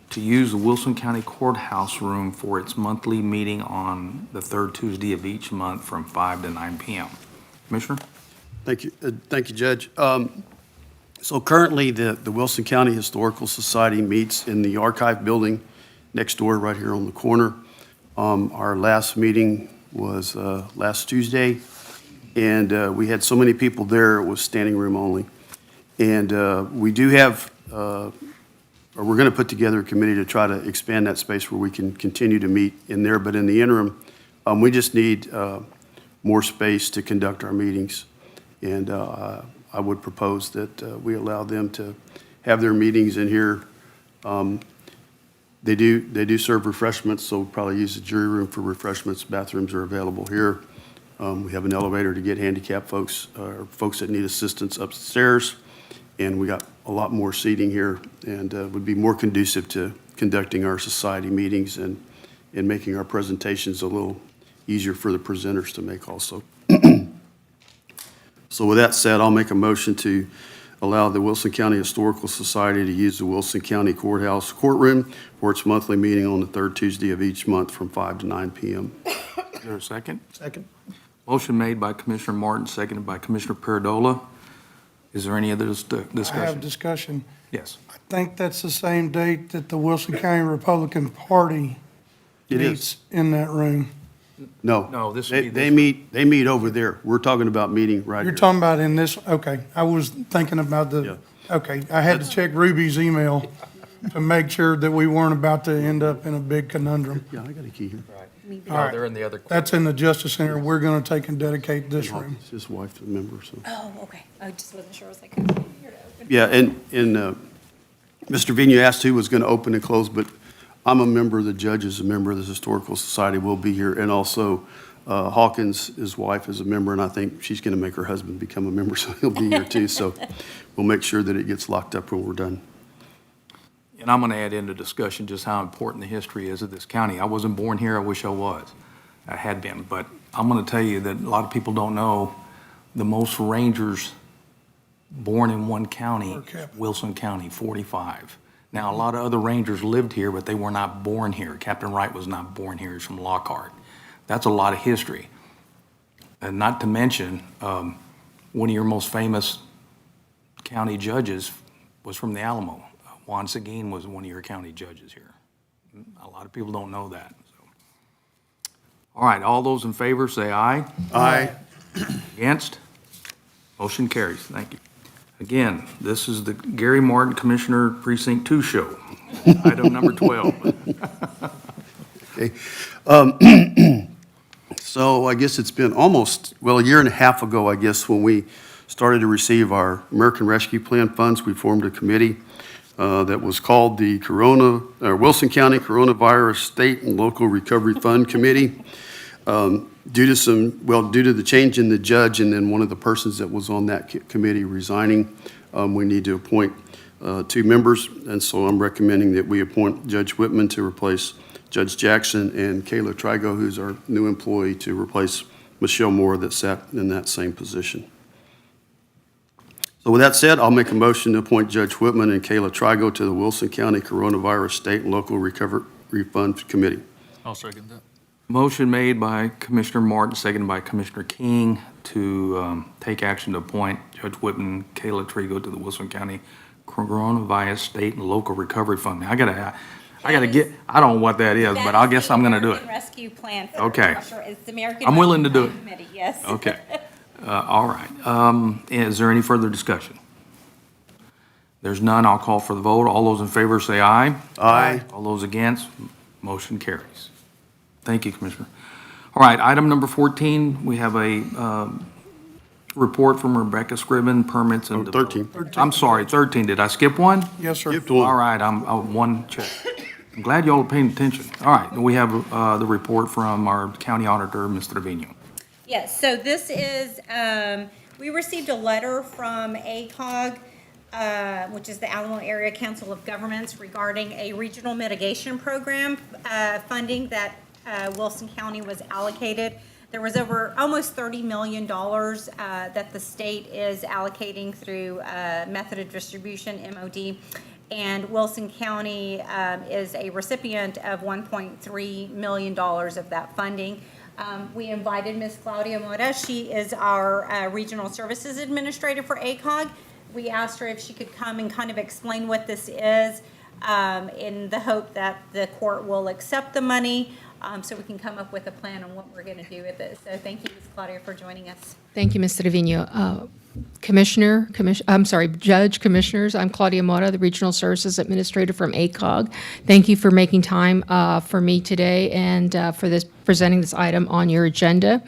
to use the Wilson County Courthouse room for its monthly meeting on the third Tuesday of each month from 5 to 9 p.m. Commissioner? Thank you, Judge. So currently, the Wilson County Historical Society meets in the archive building next door, right here on the corner. Our last meeting was last Tuesday, and we had so many people there, it was standing room only. And we do have, or we're going to put together a committee to try to expand that space where we can continue to meet in there. But in the interim, we just need more space to conduct our meetings. And I would propose that we allow them to have their meetings in here. They do serve refreshments, so we'll probably use the jury room for refreshments. Bathrooms are available here. We have an elevator to get handicapped folks, or folks that need assistance upstairs. And we got a lot more seating here, and would be more conducive to conducting our society meetings and making our presentations a little easier for the presenters to make also. So with that said, I'll make a motion to allow the Wilson County Historical Society to use the Wilson County Courthouse courtroom for its monthly meeting on the third Tuesday of each month from 5 to 9 p.m. Is there a second? Second. Motion made by Commissioner Martin, seconded by Commissioner Perdola. Is there any other I have discussion? discussion. Yes. I think that's the same date that the Wilson County Republican Party It is. meets in that room. No. No, this would be They this meet over there. We're talking about meeting right here. You're talking about in this, okay, I was thinking about okay, I had to check Ruby's email to make sure that we weren't about to end up in a big conundrum. Yeah, I got a key here. All right. They're in the other. That's in the Justice Center. We're going to take and dedicate this room. It's his wife, the member, so. Oh, okay. I just wasn't sure. I was like, here to open. Yeah, and Mr. Vigna asked who was going to open and close, but I'm a member of the judges, a member of the Historical Society, will be here, and also Hawkins, his wife, is a member, and I think she's going to make her husband become a member, so he'll be here too. So we'll make sure that it gets locked up when we're done. And I'm going to add into discussion just how important the history is of this county. I wasn't born here. I wish I was. I had been. But I'm going to tell you that a lot of people don't know the most Rangers born in one county, Wilson County, 45. Now, a lot of other Rangers lived here, but they were not born here. Captain Wright was not born here. He's from Lockhart. That's a lot of history. And not to mention, one of your most famous county judges was from the Alamo. Juan Seguin was one of your county judges here. A lot of people don't know that. So. All right, all those in favor say aye. Aye. Against? Motion carries. Thank you. Again, this is the Gary Martin Commissioner Precinct 2 show. Item number 12. Okay. So I guess it's been almost, well, a year and a half ago, I guess, when we started to receive our American Rescue Plan funds, we formed a committee that was called the Wilson County Coronavirus State and Local Recovery Fund Committee. Due to the change in the judge and then one of the persons that was on that committee resigning, we need to appoint 2 members. And so I'm recommending that we appoint Judge Whitman to replace Judge Jackson and Kayla Trigo, who's our new employee, to replace Michelle Moore that sat in that same position. So with that said, I'll make a motion to appoint Judge Whitman and Kayla Trigo to the Wilson County Coronavirus State and Local Recovery Fund Committee. I'll second that. Motion made by Commissioner Martin, seconded by Commissioner King to take action to appoint Judge Whitman, Kayla Trigo to the Wilson County Coronavirus State and Local Recovery Fund. I gotta get, I don't know what that is, but I guess I'm gonna do it. American Rescue Plan. Okay. It's the American. I'm willing to do Rescue it. Plan Committee, yes. Okay. All right. Is there any further discussion? There's none. I'll call for the vote. All those in favor say aye. Aye. All those against, motion carries. Thank you, Commissioner. All right, item number 14, we have a report from Rebecca Scriven, permits and. 13. I'm sorry, 13. Did I skip one? Yes, sir. Skipped one. All right, I'm one check. I'm glad y'all are paying attention. All right, we have the report from our county auditor, Ms. Trevino. Yes, so this is, we received a letter from ACOG, which is the Alamo Area Council of Governments, regarding a regional mitigation program funding that Wilson County was allocated. There was almost $30 million that the state is allocating through method of distribution, MOD. And Wilson County is a recipient of $1.3 million of that funding. We invited Ms. Claudia Mora. She is our Regional Services Administrator for ACOG. We asked her if she could come and kind of explain what this is in the hope that the court will accept the money so we can come up with a plan on what we're going to do with it. So thank you, Ms. Claudia, for joining us. Thank you, Ms. Trevino. Judge, Commissioners, I'm Claudia Mora, the Regional Services Administrator from ACOG. Thank you for making time for me today and for presenting this item on your agenda.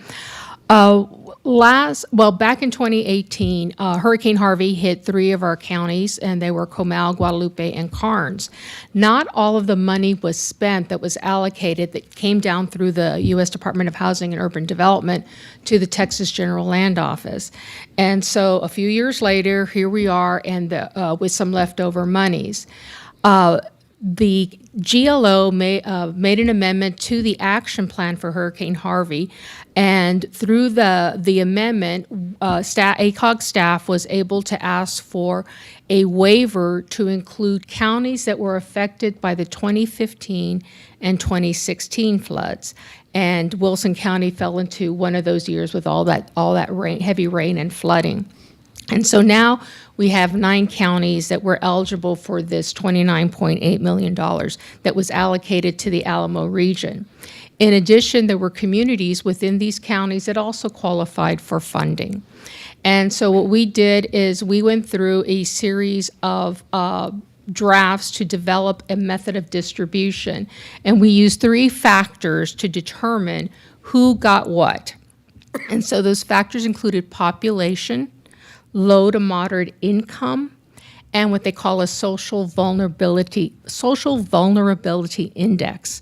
Back in 2018, Hurricane Harvey hit 3 of our counties, and they were Comal, Guadalupe, and Karnes. Not all of the money was spent that was allocated that came down through the U.S. Department of Housing and Urban Development to the Texas General Land Office. And so a few years later, here we are and with some leftover monies. The GLO made an amendment to the action plan for Hurricane Harvey, and through the amendment, ACOG staff was able to ask for a waiver to include counties that were affected by the 2015 and 2016 floods. And Wilson County fell into one of those years with all that rain, heavy rain and flooding. And so now we have 9 counties that were eligible for this $29.8 million that was allocated to the Alamo region. In addition, there were communities within these counties that also qualified for funding. And so what we did is we went through a series of drafts to develop a method of distribution. And we used 3 factors to determine who got what. And so those factors included population, low to moderate income, and what they call a social vulnerability index.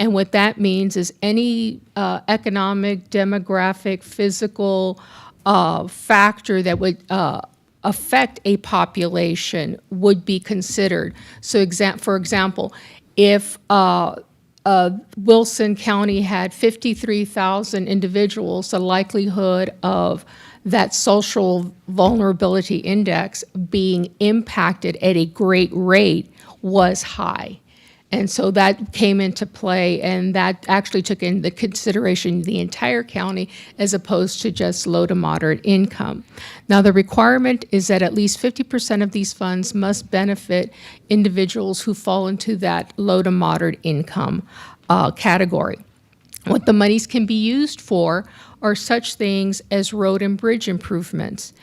And what that means is any economic, demographic, physical factor that would affect a population would be considered. So for example, if Wilson County had 53,000 individuals, the likelihood of that social vulnerability index being impacted at a great rate was high. And so that came into play, and that actually took into consideration the entire county as opposed to just low to moderate income. Now, the requirement is that at least 50% of these funds must benefit individuals who fall into that low to moderate income category. What the monies can be used for are such things as road and bridge improvements.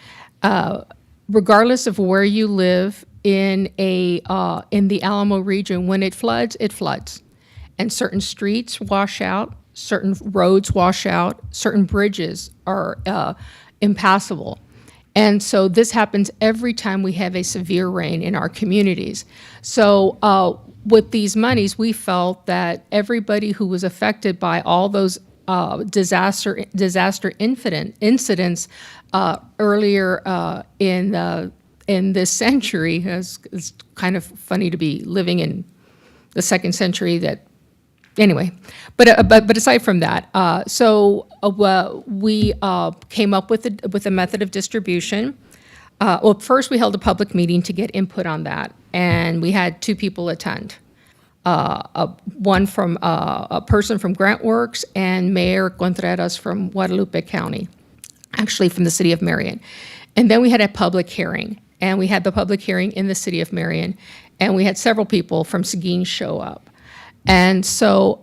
Regardless of where you live in the Alamo region, when it floods, and certain streets wash out, certain roads wash out, certain bridges are impassable. And so this happens every time we have a severe rain in our communities. So with these monies, we felt that everybody who was affected by all those disaster incidents earlier in this century, it's kind of funny to be living in the second century that, anyway. But aside from that, we came up with a method of distribution. Well, first we held a public meeting to get input on that, and we had 2 people attend. One from a person from GrantWorks and Mayor Contreras from Guadalupe County, actually from the city of Marion. And then we had a public hearing, and we had the public hearing in the city of Marion, and we had several people from Seguin show up. And so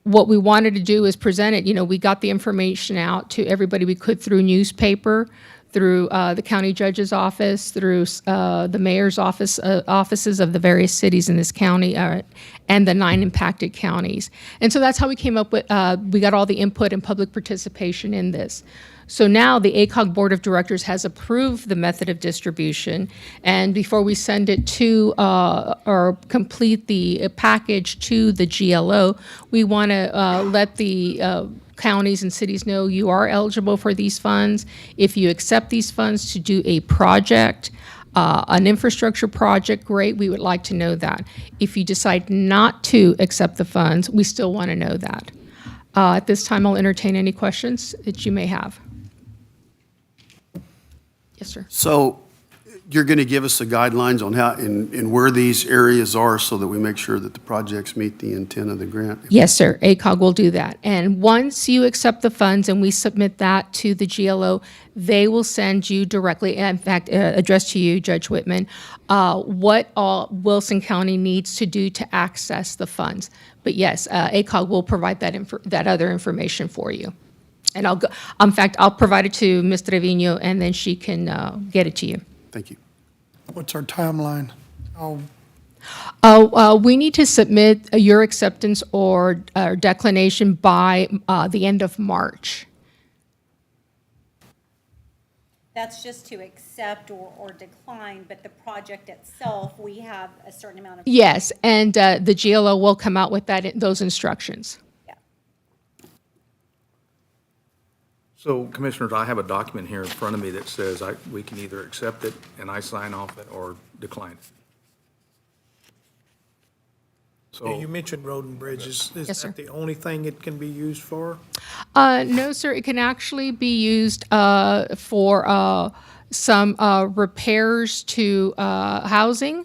what we wanted to do is present it. We got the information out to everybody we could through newspaper, through the county judge's office, through the mayor's office, offices of the various cities in this county, and the 9 impacted counties. And so that's how we came up with, we got all the input and public participation in this. So now the ACOG Board of Directors has approved the method of distribution, and before we send it to, or complete the package to the GLO, we want to let the counties and cities know you are eligible for these funds. If you accept these funds to do a project, an infrastructure project, great, we would like to know that. If you decide not to accept the funds, we still want to know that. At this time, I'll entertain any questions that you may have. Yes, sir. So you're going to give us the guidelines on how and where these areas are so that we make sure that the projects meet the intent of the grant? Yes, sir. ACOG will do that. And once you accept the funds and we submit that to the GLO, they will send you directly, in fact, addressed to you, Judge Whitman, what all Wilson County needs to do to access the funds. But yes, ACOG will provide that other information for you. And in fact, I'll provide it to Ms. Trevino, and then she can get it to you. Thank you. What's our timeline? We need to submit your acceptance or declination by the end of March. That's just to accept or decline, but the project itself, we have a certain amount of. Yes, and the GLO will come out with those instructions. So, Commissioners, I have a document here in front of me that says we can either accept it and I sign off it or decline it. So, You mentioned road and bridges. Yes, Is sir. that the only thing it can be used for? No, sir, it can actually be used for some repairs to housing.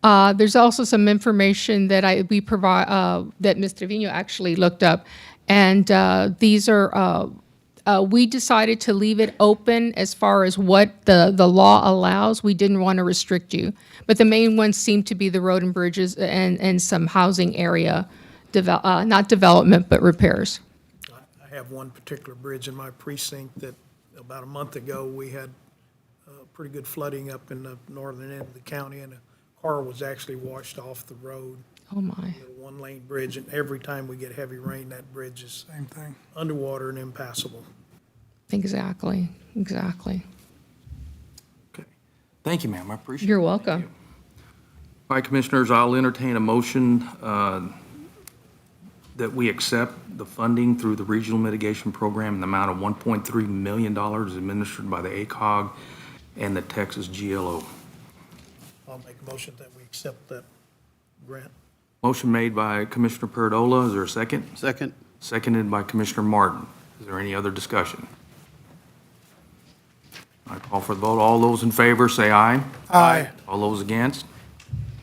There's also some information that we provide, that Ms. Trevino actually looked up, and these are, we decided to leave it open as far as what the law allows. We didn't want to restrict you. But the main ones seem to be the road and bridges and some housing area, not development, but repairs. I have one particular bridge in my precinct that about a month ago, we had pretty good flooding up in the northern end of the county, and a car was actually washed off the road. Oh, my. A one-lane bridge, and every time we get heavy rain, that bridge is Same thing. underwater and impassable. Exactly. okay. Thank you, ma'am. I appreciate it. You're welcome. All right, Commissioners, I'll entertain a motion that we accept the funding through the Regional Mitigation Program in the amount of $1.3 million administered by the ACOG and the Texas GLO. I'll make a motion that we accept that grant. Motion made by Commissioner Perdola. Is there a second? Second? Seconded by Commissioner Martin. Is there any other discussion? I call for the vote. All those in favor, say aye. Aye. All those against?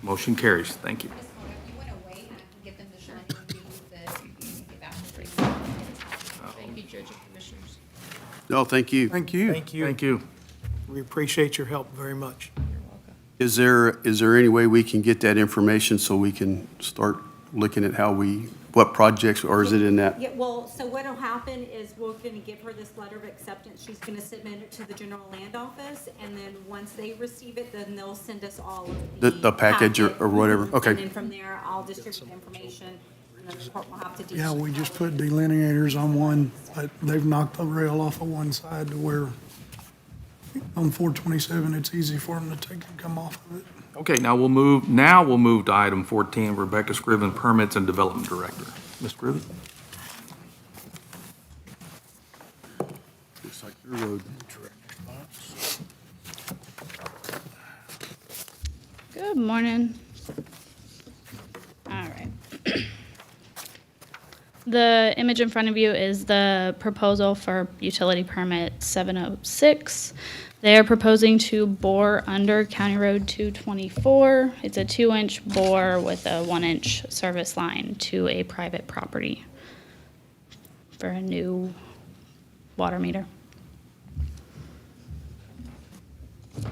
Motion carries. Thank you. You want to wait, I can get them to sign Thank you, Judge and Commissioners. No, thank you. Thank you. Thank you. Thank you. We appreciate your help very much. Is there any way we can get that information so we can start looking at what projects, or is it in that? Yeah, well, so what'll happen is we're gonna give her this letter of acceptance, she's gonna submit it to the general land office, and then once they receive it, then they'll send us all of The package or packet. whatever? Okay. And then from there, I'll distribute the information, and then the court will have to. Yeah, we just put delineators on one, but they've knocked the rail off of one side to where on 427, it's easy for them to take and come off of it. Okay, now we'll move to item 14, Rebecca Scriven, Permits and Development Director. Ms. Scriven? Looks like your road. Good morning. All right. The image in front of you is the proposal for utility permit 706. They are proposing to bore under County Road 224. It's a 2-inch bore with a 1-inch service line to a private property for a new water meter. You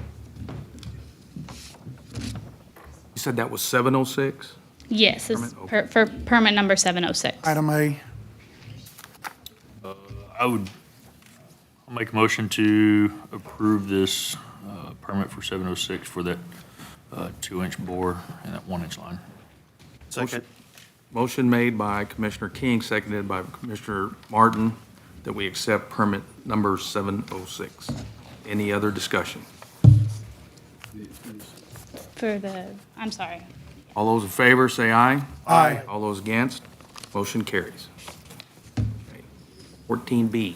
said that was 706? Yes, it's Permit? for permit number 706. Item A. I'll make a motion to approve this permit for 706 for that 2-inch bore and that 1-inch line. Second. Motion made by Commissioner King, seconded by Commissioner Martin, that we accept permit number 706. Any other discussion? I'm sorry. All those in favor, say aye. Aye. All those against? Motion carries. Okay. 14B.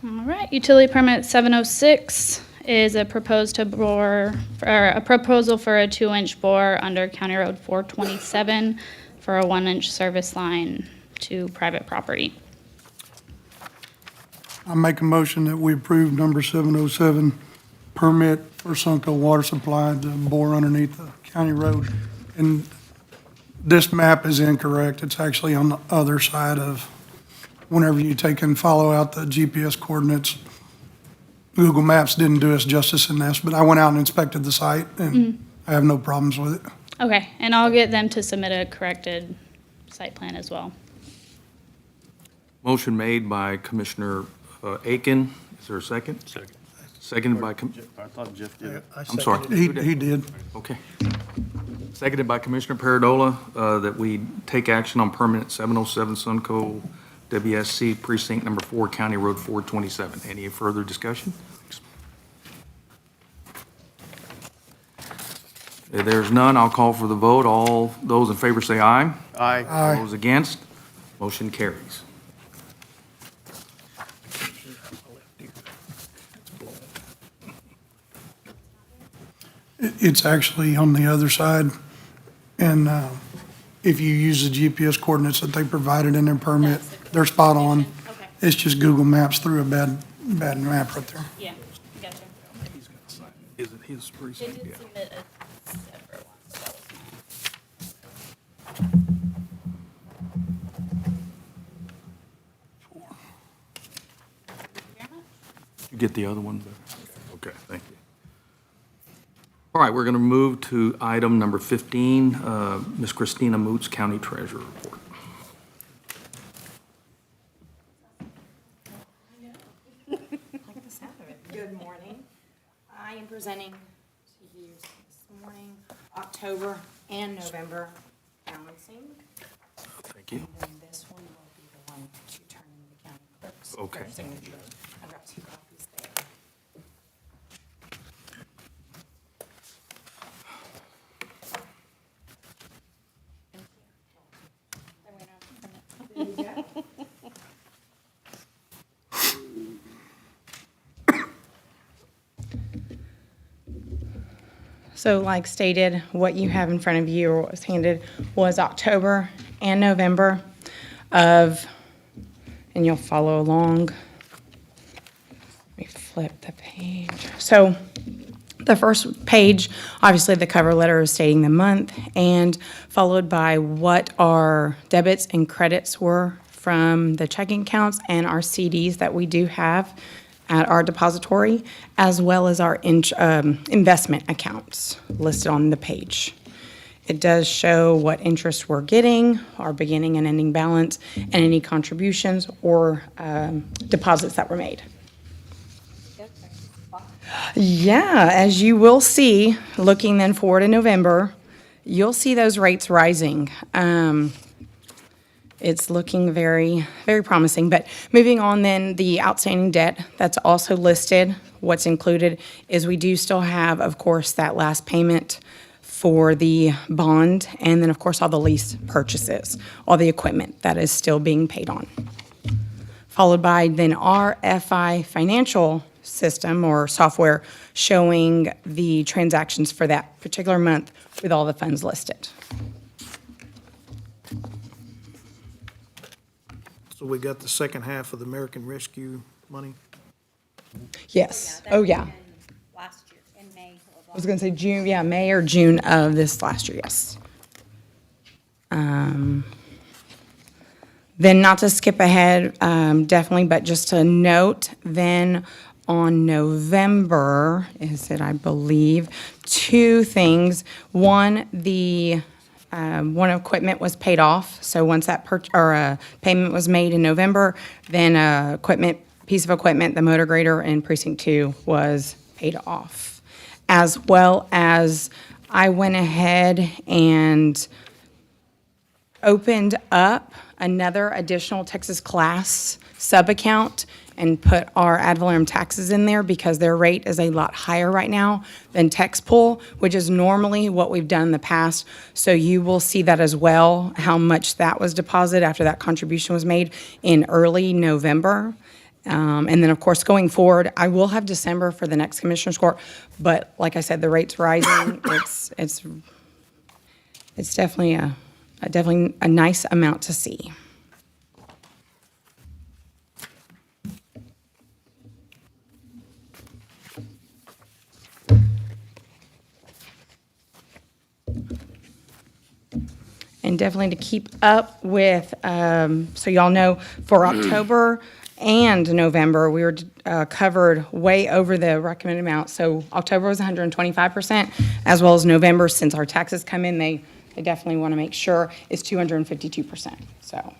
All right, utility permit 706 is a proposal for a 2-inch bore under County Road 427 for a 1-inch service line to private property. I make a motion that we approve number 707, permit for Sunco Water Supply to bore underneath the county road. And this map is incorrect. It's actually on the other side of, whenever you take and follow out the GPS coordinates. Google Maps didn't do us justice in this, but I went out and inspected the site, and I have no problems with it. Okay, and I'll get them to submit a corrected site plan as well. Motion made by Commissioner Aiken. Is there a second? Second. Seconded by, I thought Jeff did it. I'm sorry. He did. Okay. Seconded by Commissioner Paradola, that we take action on permit 707 Sunco WSC Precinct Number 4, County Road 427. Any further discussion? If there's none, I'll call for the vote. All those in favor say aye. Aye. All those against? Motion carries. It's actually on the other side, and if you use the GPS coordinates that they provided in their permit, they're spot on. Okay. It's just Google Maps threw a bad map right there. Yeah, gotcha. Is it his They precinct? did Yeah. submit a separate one, so that was You get the other one? Okay, thank you. All right, we're going to move to item number 15, Ms. Christina Moots, County Treasurer Report. Good morning. I am presenting to you this morning, October and November balancing. Thank you. And then this one will be the one to turn in the county clerk's Okay. signature. I've got 2 copies there. So like stated, what you have in front of you or what was handed was October and November of, and you'll follow along. Let me flip the page. So the first page, obviously the cover letter is stating the month and followed by what our debits and credits were from the checking accounts and our CDs that we do have at our depository, as well as our investment accounts listed on the page. It does show what interest we're getting, our beginning and ending balance, and any contributions or deposits that were made. Yeah, as you will see, looking then forward in November, you'll see those rates rising. It's looking very, very promising. But moving on then, the outstanding debt that's also listed, what's included is we do still have, of course, that last payment for the bond, and then, of course, all the lease purchases, all the equipment that is still being paid on. Followed by then our FI financial system or software showing the transactions for that particular month with all the funds listed. So we got the second half of the American Rescue money? Yeah, Yes. that Oh, was yeah. in last year, in May of I was going to say June, yeah, May or June of this last year, yes. Then not to skip ahead, definitely, but just to note, then on November, is it, I believe, 2 things. One, the one equipment was paid off, so once that payment was made in November, then piece of equipment, the motor grader in Precinct 2 was paid off. As well as I went ahead and opened up another additional Texas Class sub-account and put our ad valorem taxes in there because their rate is a lot higher right now than TexPool, which is normally what we've done in the past. So you will see that as well, how much that was deposited after that contribution was made in early November. And then, of course, going forward, I will have December for the next Commissioners Court, but like I said, the rate's rising. It's definitely a nice amount to see. And definitely to keep up with, so y'all know, for October and November, we were covered way over the recommended amount. So October was 125%, as well as November, since our taxes come in, they definitely want to make sure it's 252%. So,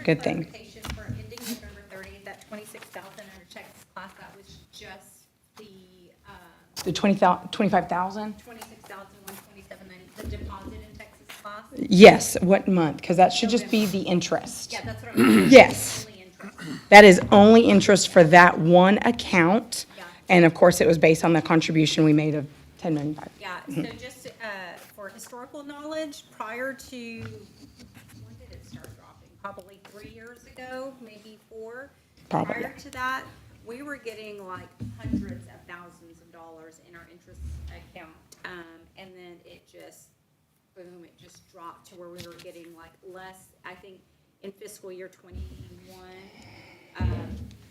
good thing. clarification, for ending November 30th, that 26,000 under Texas Class, that was just the The 25,000? 26,127, the deposit in Texas Class? Yes, what month? Because that should just be the interest. Yeah, that's what I'm. Yes. Only interest. That is only interest for that one account. And of course, it was based on the contribution we made of $10 million. Yeah, so just for historical knowledge, prior to, when did it start dropping? Probably 3 years ago, maybe 4. Probably. Prior to that, we were getting like hundreds of thousands of dollars in our interest account. And then it just, boom, it just dropped to where we were getting like less, I think in fiscal year 21,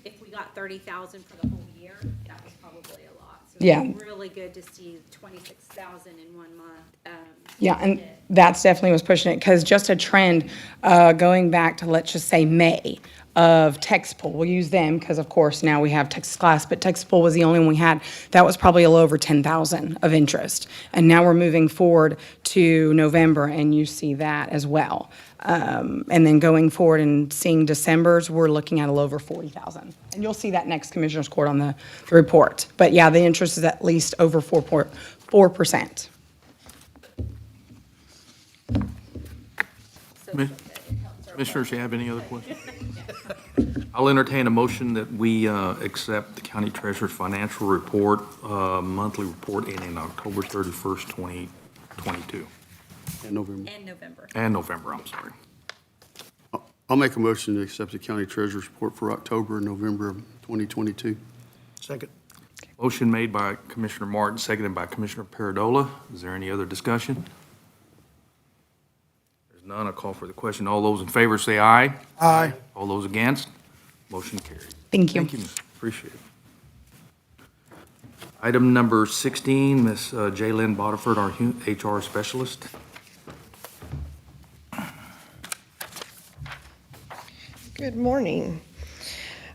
if we got 30,000 for the whole year, that was probably a lot. So Yeah. it's really good to see 26,000 in 1 month. Yeah, and that's definitely was pushing it, because just a trend, going back to, let's just say, May of TexPool, we'll use them, because of course now we have Texas Class, but TexPool was the only one we had, that was probably a little over 10,000 of interest. And now we're moving forward to November, and you see that as well. And then going forward and seeing December's, we're looking at a little over 40,000. And you'll see that next Commissioner's Court on the report. But yeah, the interest is at least over 4%. Commissioners, you have any other questions? I'll entertain a motion that we accept the county treasurer's financial report, monthly report ending October 31st, 2022, In November. And November. and November, I'm sorry. I'll make a motion to accept the county treasurer's report for October and November of 2022. Second. Motion made by Commissioner Martin, seconded by Commissioner Paradola. Is there any other discussion? There's none. I'll call for the question. All those in favor say aye. Aye. All those against? Motion carried. Thank you. Thank you, appreciate it. Item number 16, Ms. Jaylynn Bodiford, our HR specialist. Good morning.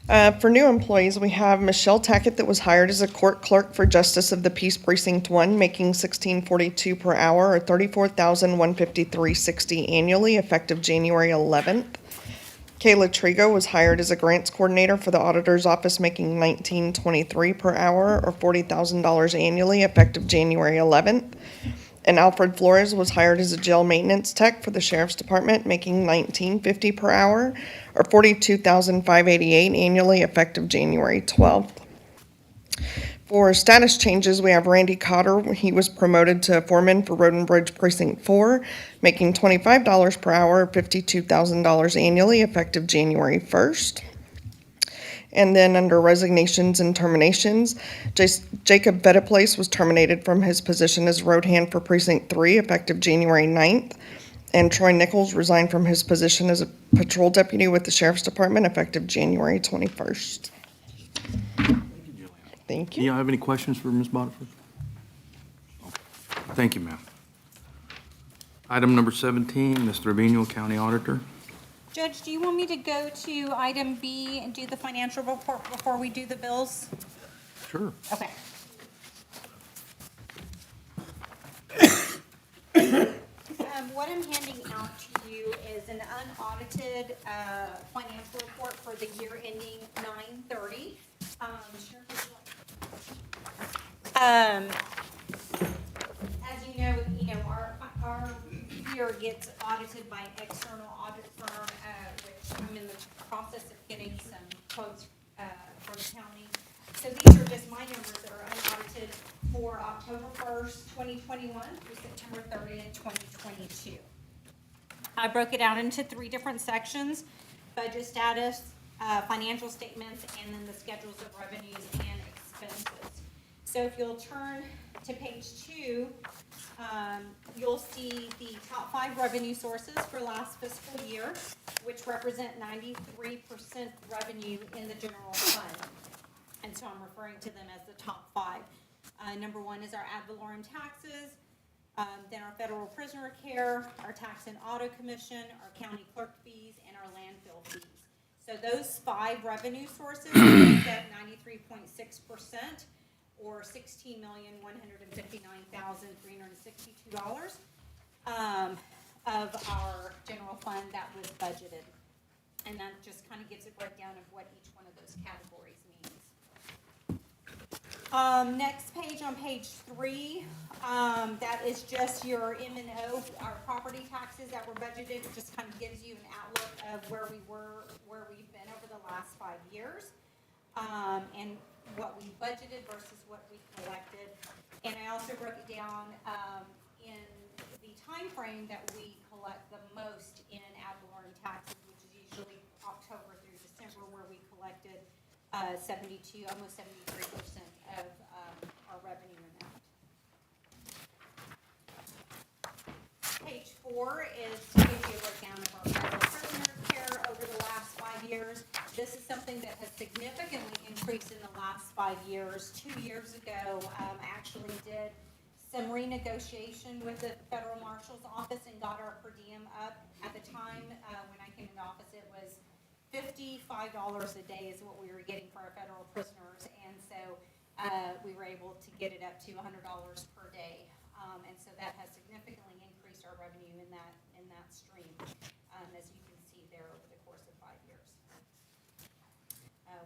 For new employees, we have Michelle Tackett that was hired as a court clerk for Justice of the Peace Precinct 1, making $16.42 per hour or $34,153.60 annually, effective January 11th. Kayla Trigo was hired as a grants coordinator for the auditor's office, making $19.23 per hour or $40,000 annually, effective January 11th. And Alfred Flores was hired as a jail maintenance tech for the sheriff's department, making $19.50 per hour or $42,588 annually, effective January 12th. For status changes, we have Randy Cotter. He was promoted to foreman for Road and Bridge Precinct 4, making $25 per hour or $52,000 annually, effective January 1st. And then under resignations and terminations, Jacob Vetteplace was terminated from his position as road hand for Precinct 3, effective January 9th. And Troy Nichols resigned from his position as a patrol deputy with the Sheriff's Department, effective January 21st. Thank Do you. you have any questions for Ms. Bodiford? Okay. Thank you, ma'am. Item number 17, Mr. Trevino, County Auditor. Judge, do you want me to go to item B and do the financial report before we do the bills? Sure. Okay. What I'm handing out to you is an unaudited financial report for the year ending 9/30. As you know, our year gets audited by an external audit firm, which I'm in the process of getting some quotes from the county. So these are just my numbers that are unaudited for October 1st, 2021 through September 30th, 2022. I broke it out into 3 different sections: budget status, financial statements, and then the schedules of revenues and expenses. So if you'll turn to page 2, you'll see the top 5 revenue sources for last fiscal year, which represent 93% revenue in the general fund. And so I'm referring to them as the top 5. Number 1 is our ad valorem taxes, then our federal prisoner care, our tax and auto commission, our county clerk fees, and our landfill fees. So those 5 revenue sources make up 93.6%. Or $16,159,362 of our general fund that was budgeted. And that just kind of gives a breakdown of what each one of those categories means. Next page, on page 3, that is just your M&O, our property taxes that were budgeted. It just kind of gives you an outlook of where we were, where we've been over the last 5 years. And what we budgeted versus what we collected. And I also broke it down in the time frame that we collect the most in ad valorem taxes, which is usually October through December, where we collected 72, almost 73% of our revenue in that. Page 4 is to give you a breakdown of our federal prisoner care over the last 5 years. This is something that has significantly increased in the last 5 years. 2 years ago, I actually did some renegotiation with the Federal Marshal's Office and got our per diem up. At the time, when I came into office, it was $55 a day is what we were getting for our federal prisoners. And so we were able to get it up to $100 per day. And so that has significantly increased our revenue in that stream, as you can see there over the course of 5 years.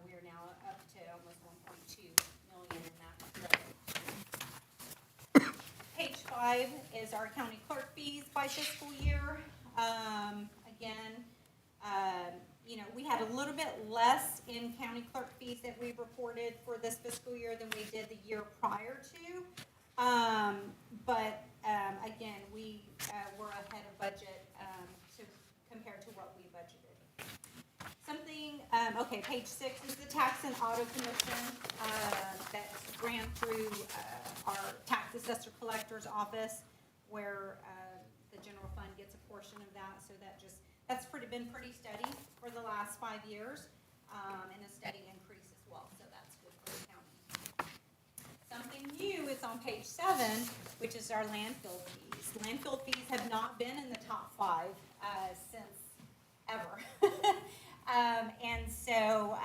We are now up to almost 1.2 million in that revenue. Page 5 is our county clerk fees by fiscal year. Again, we had a little bit less in county clerk fees that we reported for this fiscal year than we did the year prior to. But again, we were ahead of budget compared to what we budgeted. Something, okay, page 6 is the tax and auto commission that ran through our tax assessor collector's office, where the general fund gets a portion of that. So that's been pretty steady for the last 5 years, and a steady increase as well. So that's good for the county. Something new is on page 7, which is our landfill fees. Landfill fees have not been in the top 5 since ever. And so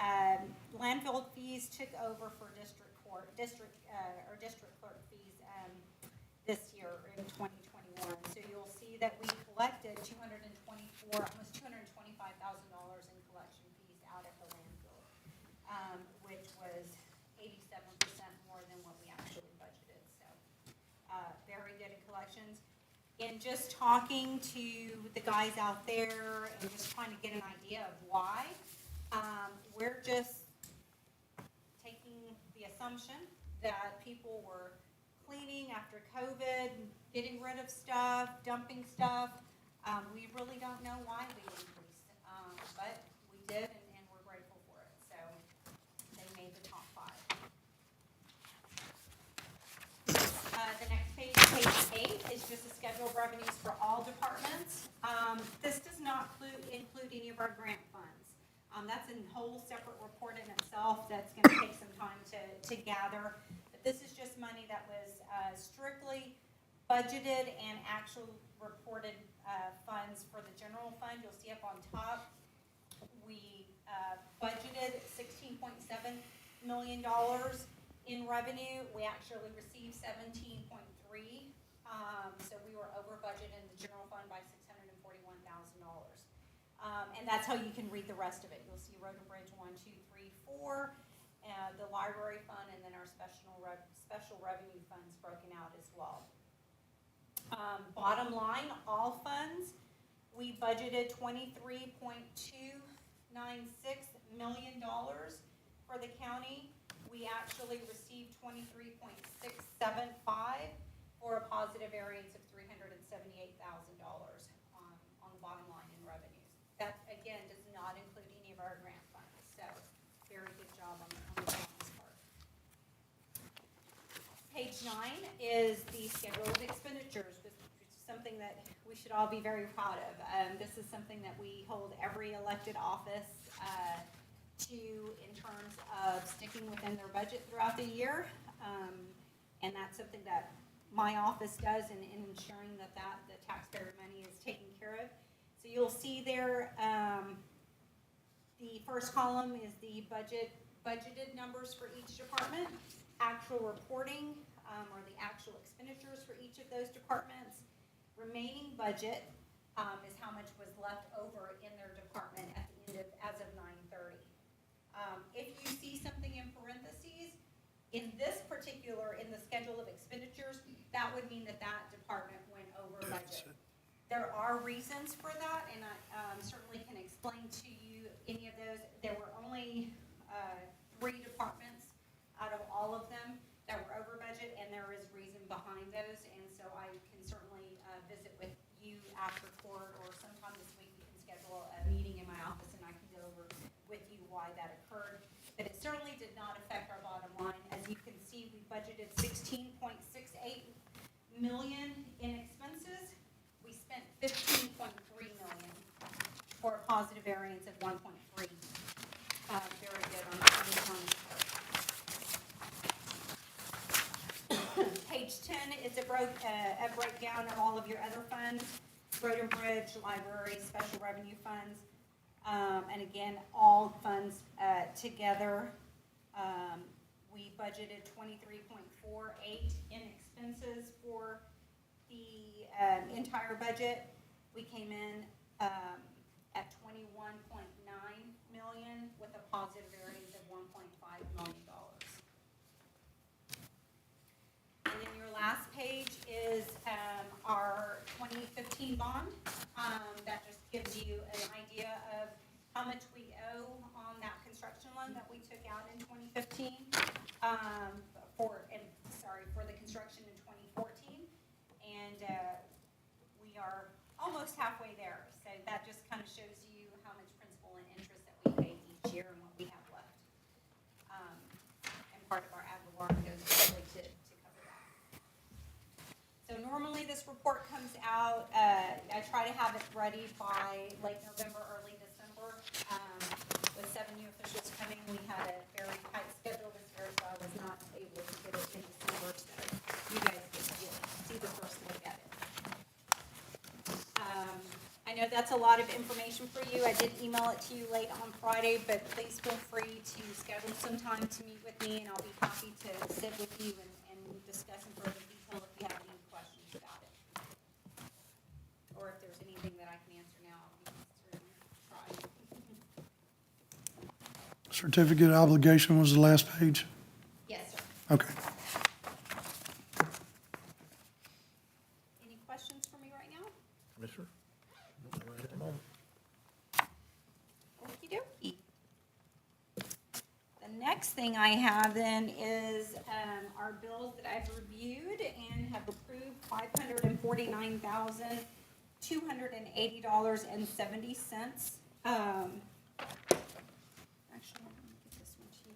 landfill fees took over for district clerk fees this year in 2021. So you'll see that we collected almost $225,000 in collection fees out at the landfill, which was 87% more than what we actually budgeted. So very good in collections. And just talking to the guys out there and just trying to get an idea of why, we're just taking the assumption that people were cleaning after COVID, getting rid of stuff, dumping stuff. We really don't know why we increased, but we did, and we're grateful for it. So they made the top 5. The next page, page 8, is just a schedule of revenues for all departments. This does not include any of our grant funds. That's a whole separate report in itself that's going to take some time to gather. But this is just money that was strictly budgeted and actual reported funds for the general fund. You'll see up on top, we budgeted $16.7 million in revenue. We actually received 17.3. So we were over budget in the general fund by $641,000. And that's how you can read the rest of it. You'll see Road and Bridge 1, 2, 3, 4, the library fund, and then our special revenue funds broken out as well. Bottom line, all funds, we budgeted $23.296 million for the county. We actually received $23.675 for a positive variance of $378,000 on the bottom line in revenues. That, again, does not include any of our grant funds, so very good job on the county's part. Page 9 is the schedule of expenditures, which is something that we should all be very proud of. This is something that we hold every elected office to in terms of sticking within their budget throughout the year, and that's something that my office does in ensuring that the taxpayer money is taken care of. So you'll see there, the first column is the budgeted numbers for each department, actual reporting, or the actual expenditures for each of those departments. Remaining budget is how much was left over in their department at the end of, as of 9/30. If you see something in parentheses, in this particular, in the schedule of expenditures, that would mean that that department went over budget. There are reasons for that, and I certainly can explain to you any of those. There were only 3 departments out of all of them that were over budget, and there is reason behind those, and so I can certainly visit with you after court, or sometime this week we can schedule a meeting in my office and I can go over with you why that occurred. But it certainly did not affect our bottom line. As you can see, we budgeted $16.68 million in expenses. We spent $15.3 million for a positive variance of 1.3. Very good on the county's part. Page 10 is a breakdown of all of your other funds, Road and Bridge, library, special revenue funds, and again, all funds together. We budgeted $23.48 in expenses for the entire budget. We came in at $21.9 million with a positive variance of $1.5 million. And then your last page is our 2015 bond. That just gives you an idea of how much we for the construction in 2014. And we are almost halfway there. So that just kind of shows you how much principal and interest that we pay each year and what we have left. And part of our ad valorem goes directly to cover that. So normally this report comes out, I try to have it ready by late November, early December. With 7 new officials coming, we had a very tight schedule this year, so I was not able to get it in December, so you guys get to see the first look at it. I know that's a lot of information for you. I did email it to you late on Friday, but please feel free to schedule some time to meet with me, and I'll be happy to sit with you and discuss in further detail if you have any questions about it. Or if there's anything that I can answer now, I'll certainly try. Certificate of obligation was the last page? Yes, sir. Okay. Any questions for me right now? Commissioner? Okey-dokey. The next thing I have then is our bills that I've reviewed and have approved $549,280.70. Actually, let me get this one to you.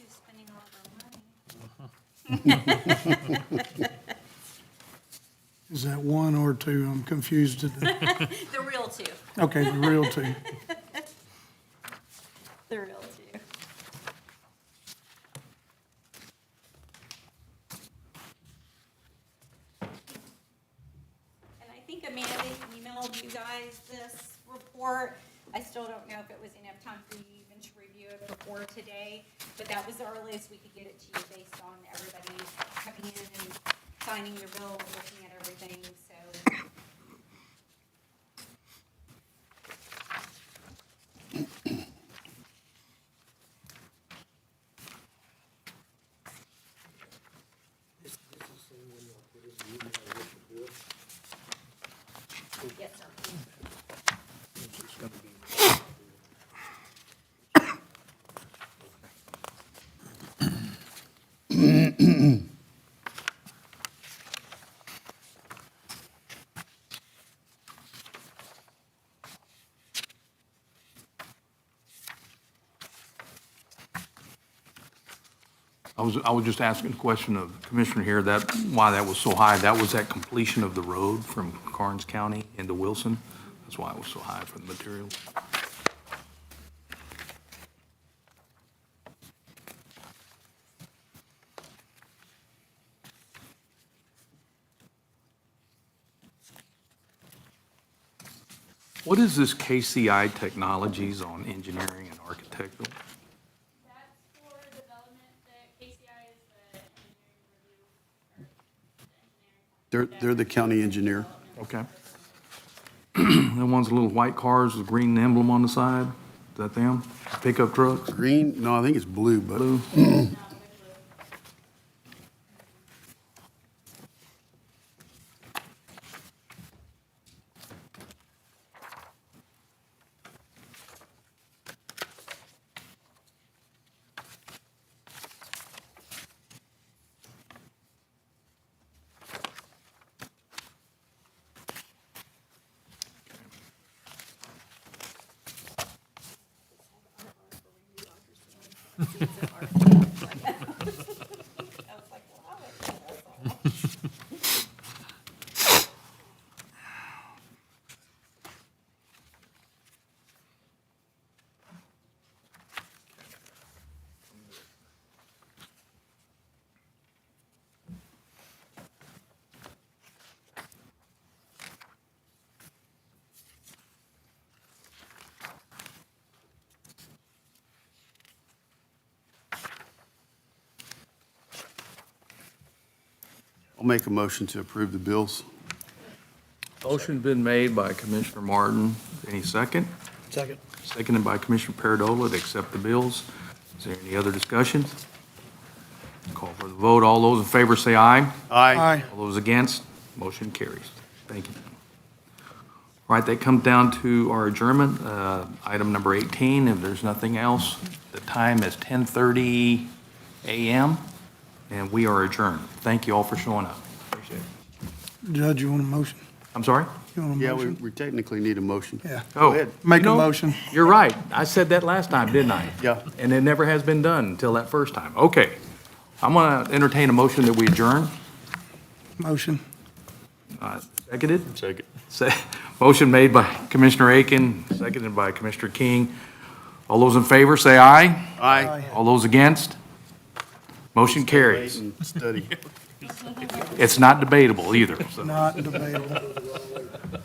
Spending all of our money. Is that one or two? I'm confused. The real two. Okay, the real two. The real two. And I think Amanda emailed you guys this report. I still don't know if it was enough time for you even to review it before today, but that was the earliest we could get it to you based on everybody coming in and signing your bill, looking at everything, so. Yes, sir. I was just asking a question of the Commissioner here, that, why that was so high. That was at completion of the road from Karnes County into Wilson. That's why it was so high for the materials. What is this KCI Technologies on engineering and architectural? That's for development, the KCI is the engineering review. They're the county engineer. Okay. The ones, little white cars with green emblem on the side, is that them? Pickup trucks? Green? No, I think it's blue, but. Blue? I'll make a motion to approve the bills. Motion's been made by Commissioner Martin. Any second? Second. Seconded by Commissioner Paradola to accept the bills. Is there any other discussions? Call for the vote. All those in favor say aye. Aye. All those against, motion carries. Thank you. All right, that comes down to our adjournment, item number 18. If there's nothing else, the time is 10:30 a.m., and we are adjourned. Thank you all for showing up. Appreciate it. Judge, you want a motion? I'm sorry? You want a Yeah, motion? we technically need a motion. Yeah. Oh, ahead. Make a you know, motion. You're right. I said that last time, didn't I? Yeah. And it never has been done until that first time. Okay. I'm going to entertain a motion that we adjourn. Motion. Seconded? Second. Motion made by Commissioner Aiken, seconded by Commissioner King. All those in favor, say aye. Aye. All those against? Motion carries. Wait and study. It's not debatable either, so. Not debatable.